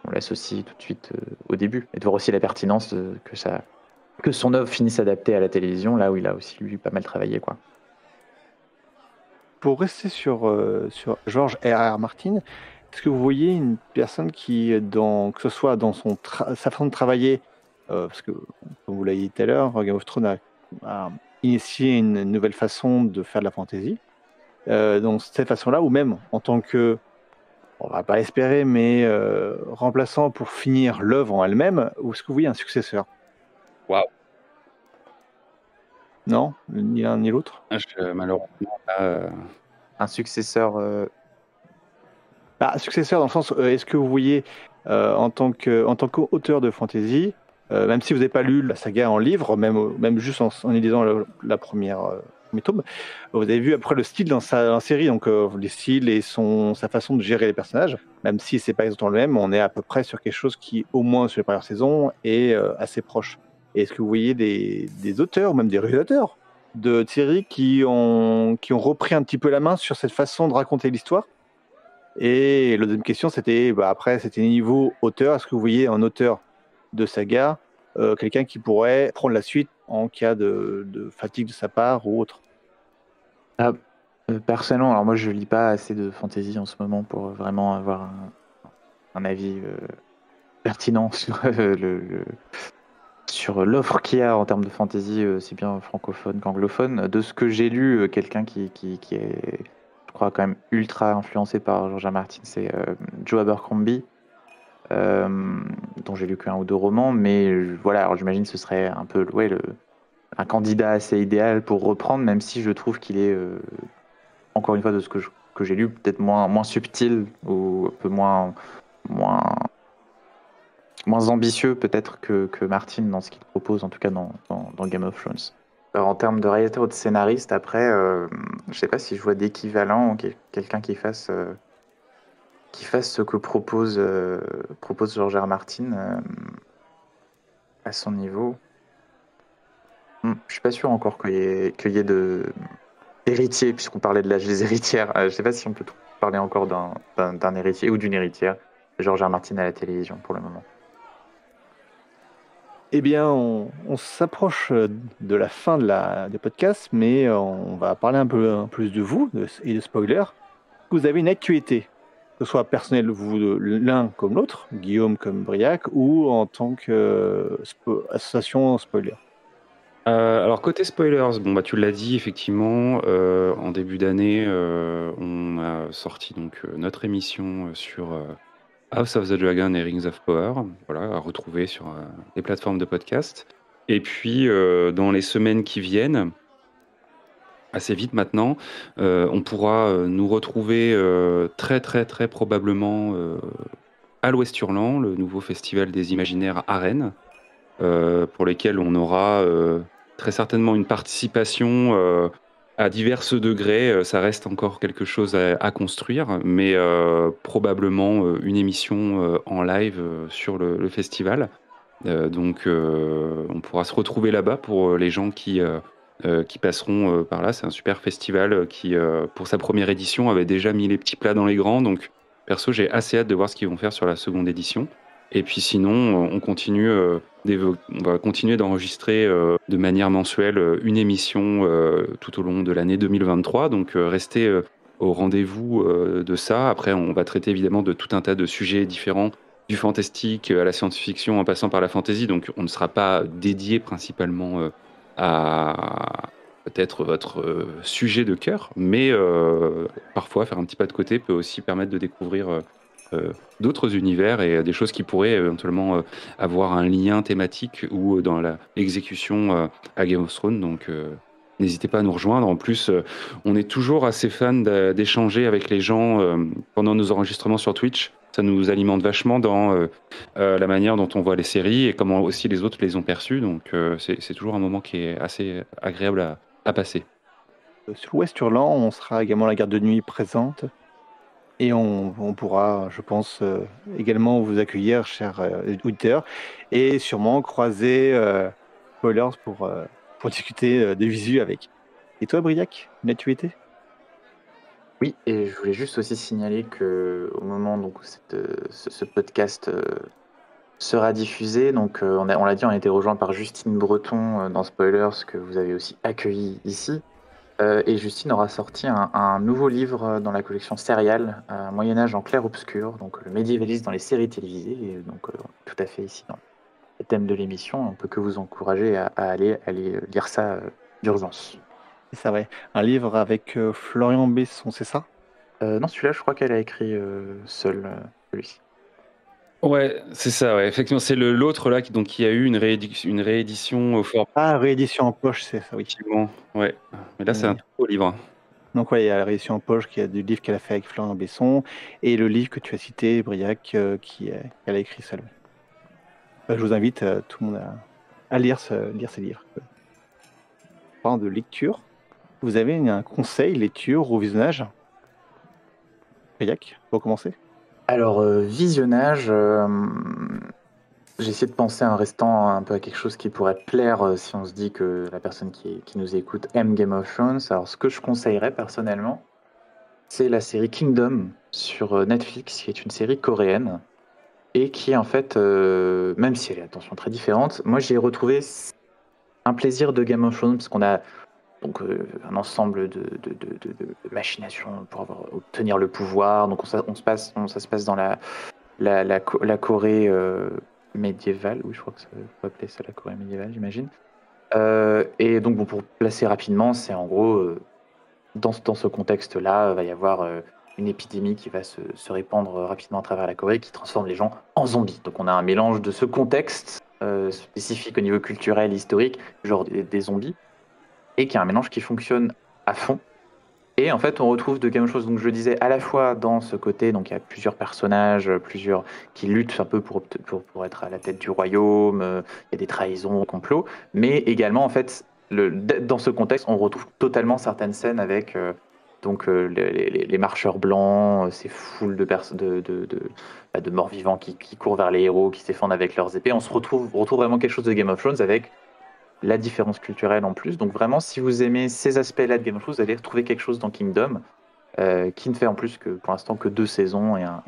on l'associe tout de suite au début. Et de voir aussi la pertinence que son œuvre finisse adaptée à la télévision, là où il a aussi, lui, pas mal travaillé, quoi. Pour rester sur George R. R. Martin, est-ce que vous voyez une personne qui, que ce soit dans sa façon de travailler, parce que, comme vous l'avez dit tout à l'heure, Game of Thrones a initié une nouvelle façon de faire de la fantasy, donc cette façon-là, ou même en tant que, on va pas espérer, mais remplaçant pour finir l'œuvre en elle-même, ou est-ce que vous voyez un successeur? Waouh. Non, ni l'un ni l'autre. Malheureusement, Un successeur. Successeur dans le sens, est-ce que vous voyez en tant qu'auteur de fantasy, même si vous n'avez pas lu la saga en livre, même juste en y lisant la première premier tome, vous avez vu après le style dans sa série, donc les styles et sa façon de gérer les personnages, même si c'est pas exactement le même, on est à peu près sur quelque chose qui, au moins sur les premières saisons, est assez proche. Et est-ce que vous voyez des auteurs, ou même des réalisateurs de séries qui ont repris un petit peu la main sur cette façon de raconter l'histoire? Et la deuxième question, c'était, après, c'était niveau auteur. Est-ce que vous voyez un auteur de saga, quelqu'un qui pourrait prendre la suite en cas de fatigue de sa part ou autre? Personnellement, alors moi je lis pas assez de fantasy en ce moment pour vraiment avoir un avis pertinent sur l'offre qu'il y a en termes de fantasy, aussi bien francophone qu'anglophone. De ce que j'ai lu, quelqu'un qui est, je crois, quand même ultra influencé par George R. R. Martin, c'est Joe Abercrombie, dont j'ai lu qu'un ou deux romans, mais voilà, alors j'imagine que ce serait un peu un candidat assez idéal pour reprendre, même si je trouve qu'il est, encore une fois, de ce que j'ai lu, peut-être moins subtil ou un peu moins ambitieux peut-être que Martin dans ce qu'il propose, en tout cas dans Game of Thrones. Alors, en termes de réalisateur ou de scénariste, après, je sais pas si je vois d'équivalent ou quelqu'un qui fasse ce que propose George R. R. Martin à son niveau. Je suis pas sûr encore qu'il y ait d'héritiers, puisqu'on parlait de l'âge des héritières. Je sais pas si on peut parler encore d'un héritier ou d'une héritière de George R. R. Martin à la télévision pour le moment. Eh bien, on s'approche de la fin des podcasts, mais on va parler un peu plus de vous et de spoilers. Vous avez une actualité, que ce soit personnelle, vous l'un comme l'autre, Guillaume comme Briac, ou en tant qu'association spoiler. Alors côté spoilers, tu l'as dit effectivement, en début d'année, on a sorti donc notre émission sur House of the Dragon et Rings of Power, voilà, à retrouver sur les plateformes de podcast. Et puis dans les semaines qui viennent, assez vite maintenant, on pourra nous retrouver très très très probablement à l'Ouest Hurlant, le nouveau festival des imaginaires à Rennes, pour lesquels on aura très certainement une participation à divers degrés. Ça reste encore quelque chose à construire, mais probablement une émission en live sur le festival. Donc on pourra se retrouver là-bas pour les gens qui passeront par là. C'est un super festival qui, pour sa première édition, avait déjà mis les petits plats dans les grands. Donc perso, j'ai assez hâte de voir ce qu'ils vont faire sur la seconde édition. Et puis sinon, on va continuer d'enregistrer de manière mensuelle une émission tout au long de l'année 2023. Donc restez au rendez-vous de ça. Après, on va traiter évidemment de tout un tas de sujets différents, du fantastique à la science-fiction en passant par la fantasy. Donc on ne sera pas dédié principalement à peut-être votre sujet de cœur, mais parfois faire un petit pas de côté peut aussi permettre de découvrir d'autres univers et des choses qui pourraient éventuellement avoir un lien thématique ou dans l'exécution à Game of Thrones. Donc n'hésitez pas à nous rejoindre. En plus, on est toujours assez fan d'échanger avec les gens pendant nos enregistrements sur Twitch. ça nous alimente vachement dans la manière dont on voit les séries et comment aussi les autres les ont perçues. Donc c'est toujours un moment qui est assez agréable à passer. Sur l'Ouest Hurlant, on sera également la garde de nuit présente et on pourra, je pense, également vous accueillir, chers auditeurs, et sûrement croiser Spoilers pour discuter des visus avec. Et toi, Briac, l'as-tu été? Oui, et je voulais juste aussi signaler que au moment donc, où ce podcast sera diffusé, donc on l'a dit, on a été rejoint par Justine Breton dans Spoilers, que vous avez aussi accueilli ici. Et Justine aura sorti un nouveau livre dans la collection Serial, Moyen-Âge en clair-obscur, donc le médiévalisme dans les séries télévisées. Et donc, tout à fait ici dans le thème de l'émission, on peut que vous encourager à aller lire ça d'urgence. C'est ça, ouais. Un livre avec Florian Besson, c'est ça? Non, celui-là, je crois qu'elle a écrit seule, celui-ci. Ouais, c'est ça, ouais. Effectivement, c'est l'autre là qui a eu une réédition au format. Ah, réédition en poche, c'est ça, oui. Effectivement, ouais. Mais là, c'est un Oui. tout beau livre. Donc, ouais, il y a la réédition en poche qui a du livre qu'elle a fait avec Florian Besson et le livre que tu as cité, Briac, qu'elle a écrit seule. Je vous invite tout le monde à lire ces livres. En parlant de lecture, vous avez un conseil lecture ou visionnage? Briac, pour commencer? Alors, visionnage, j'ai essayé de penser en restant un peu à quelque chose qui pourrait plaire si on se dit que la personne qui nous écoute aime Game of Thrones. Alors, ce que je conseillerais personnellement, c'est la série Kingdom sur Netflix, qui est une série coréenne et qui est en fait, même si elle est, attention, très différente, moi j'y ai retrouvé un plaisir de Game of Thrones parce qu'on a donc un ensemble de machinations pour obtenir le pouvoir. Donc ça se passe dans la Corée médiévale. Oui, je crois que ça peut appeler ça la Corée médiévale, j'imagine. Et donc bon, pour placer rapidement, c'est en gros dans ce contexte-là, va y avoir une épidémie qui va se répandre rapidement à travers la Corée qui transforme les gens en zombies. Donc on a un mélange de ce contexte spécifique au niveau culturel, historique, genre des zombies, et qui est un mélange qui fonctionne à fond. Et en fait, on retrouve de Game of Thrones, donc je le disais, à la fois dans ce côté, donc il y a plusieurs personnages, plusieurs qui luttent un peu pour être à la tête du royaume, il y a des trahisons, complots, mais également, en fait, dans ce contexte, on retrouve totalement certaines scènes avec les marcheurs blancs, ces foules de morts-vivants qui courent vers les héros, qui se défendent avec leurs épées. On retrouve vraiment quelque chose de Game of Thrones avec la différence culturelle en plus. Donc vraiment, si vous aimez ces aspects-là de Game of Thrones, vous allez retrouver quelque chose dans Kingdom, qui ne fait en plus que pour l'instant que 2 saisons et un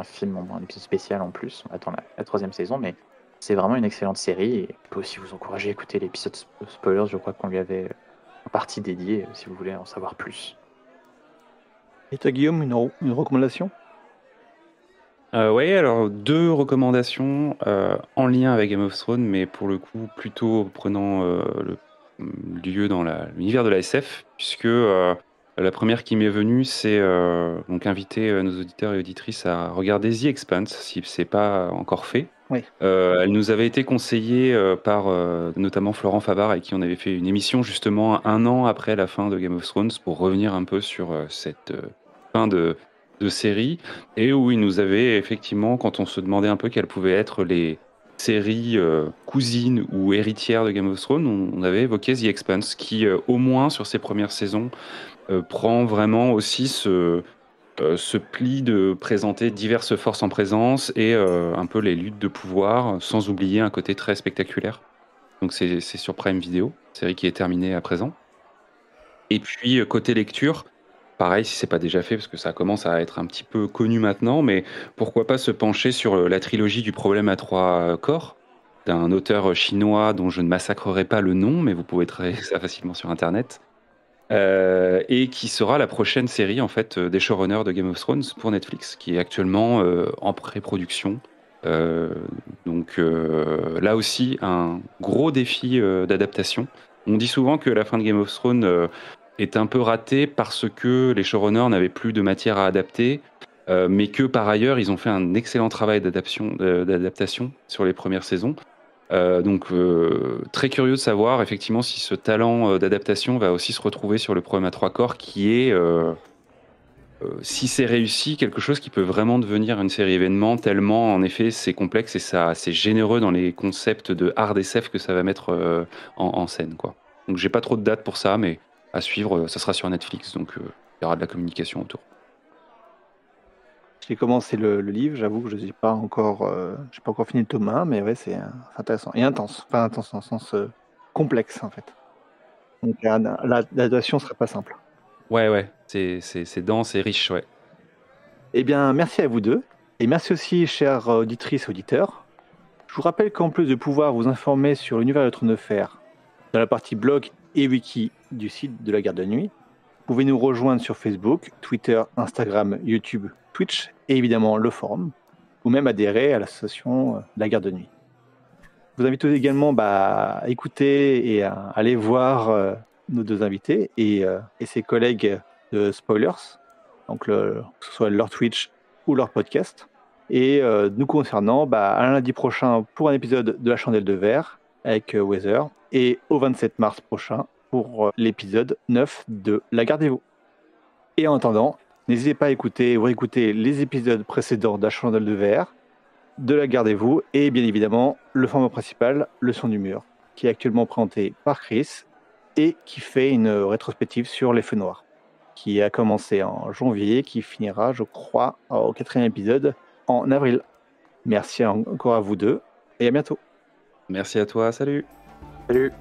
film, un épisode spécial en plus. On attend la 3e saison, mais c'est vraiment une excellente série. Et on peut aussi vous encourager à écouter l'épisode Spoilers. Je crois qu'on lui avait une partie dédiée, si vous voulez en savoir plus. Et toi, Guillaume, une recommandation? Oui, alors 2 recommandations en lien avec Game of Thrones, mais pour le coup plutôt prenant le lieu dans l'univers de la SF, puisque la première qui m'est venue, c'est donc inviter nos auditeurs et auditrices à regarder The Expanse, si c'est pas encore fait. Oui. Elle nous avait été conseillée par notamment Florent Favard, avec qui on avait fait une émission justement 1 an après la fin de Game of Thrones, pour revenir un peu sur cette fin de série, et où il nous avait effectivement, quand on se demandait un peu quelles pouvaient être les séries cousines ou héritières de Game of Thrones, on avait évoqué The Expanse, qui au moins sur ses premières saisons prend vraiment aussi ce pli de présenter diverses forces en présence et un peu les luttes de pouvoir, sans oublier un côté très spectaculaire. Donc c'est sur Prime Video, série qui est terminée à présent. Et puis côté lecture, pareil, si c'est pas déjà fait, parce que ça commence à être un petit peu connu maintenant, mais pourquoi pas se pencher sur la trilogie du problème à 3 corps, d'un auteur chinois dont je ne massacrerai pas le nom, mais vous pouvez trouver ça facilement sur Internet, et qui sera la prochaine série en fait des showrunners de Game of Thrones pour Netflix, qui est actuellement en pré-production. Donc là aussi, un gros défi d'adaptation. On dit souvent que la fin de Game of Thrones est un peu ratée parce que les showrunners n'avaient plus de matière à adapter, mais que par ailleurs, ils ont fait un excellent travail d'adaptation sur les premières saisons. Donc très curieux de savoir effectivement si ce talent d'adaptation va aussi se retrouver sur le problème à 3 corps, qui est si c'est réussi, quelque chose qui peut vraiment devenir une série événement, tellement en effet c'est complexe et c'est généreux dans les concepts de hard SF que ça va mettre en scène, quoi. Donc j'ai pas trop de date pour ça, mais à suivre, ça sera sur Netflix, donc il y aura de la communication autour. J'ai commencé le livre, j'avoue que je n'ai pas encore, j'ai pas encore fini le tome 1, mais ouais, c'est intéressant et intense. Enfin intense dans le sens complexe en fait. Donc l'adaptation ne sera pas simple. Ouais, c'est dense et riche, ouais. Eh bien, merci à vous deux. Et merci aussi, chères auditrices et auditeurs. Je vous rappelle qu'en plus de pouvoir vous informer sur l'univers de Trône de Fer, dans la partie blog et wiki du site de la Garde de Nuit, vous pouvez nous rejoindre sur Facebook, Twitter, Instagram, YouTube, Twitch et évidemment le forum, ou même adhérer à l'association de la Garde de Nuit. Je vous invite également à écouter et à aller voir nos deux invités et ses collègues de Spoilers, donc que ce soit leur Twitch ou leur podcast. Et nous concernant, à lundi prochain pour un épisode de La Chandelle de Verre avec Weather, et au 27 mars prochain pour l'épisode 9 de La Gardez-vous. Et en attendant, n'hésitez pas à écouter ou réécouter les épisodes précédents de La Chandelle de Verre, de La Gardez-vous, et bien évidemment le format principal, Le Son du Mur, qui est actuellement présenté par Chris et qui fait une rétrospective sur les Feux Noirs, qui a commencé en janvier, qui finira, je crois, au 4e épisode en avril. Merci encore à vous deux et à bientôt. Merci à toi, salut. Salut.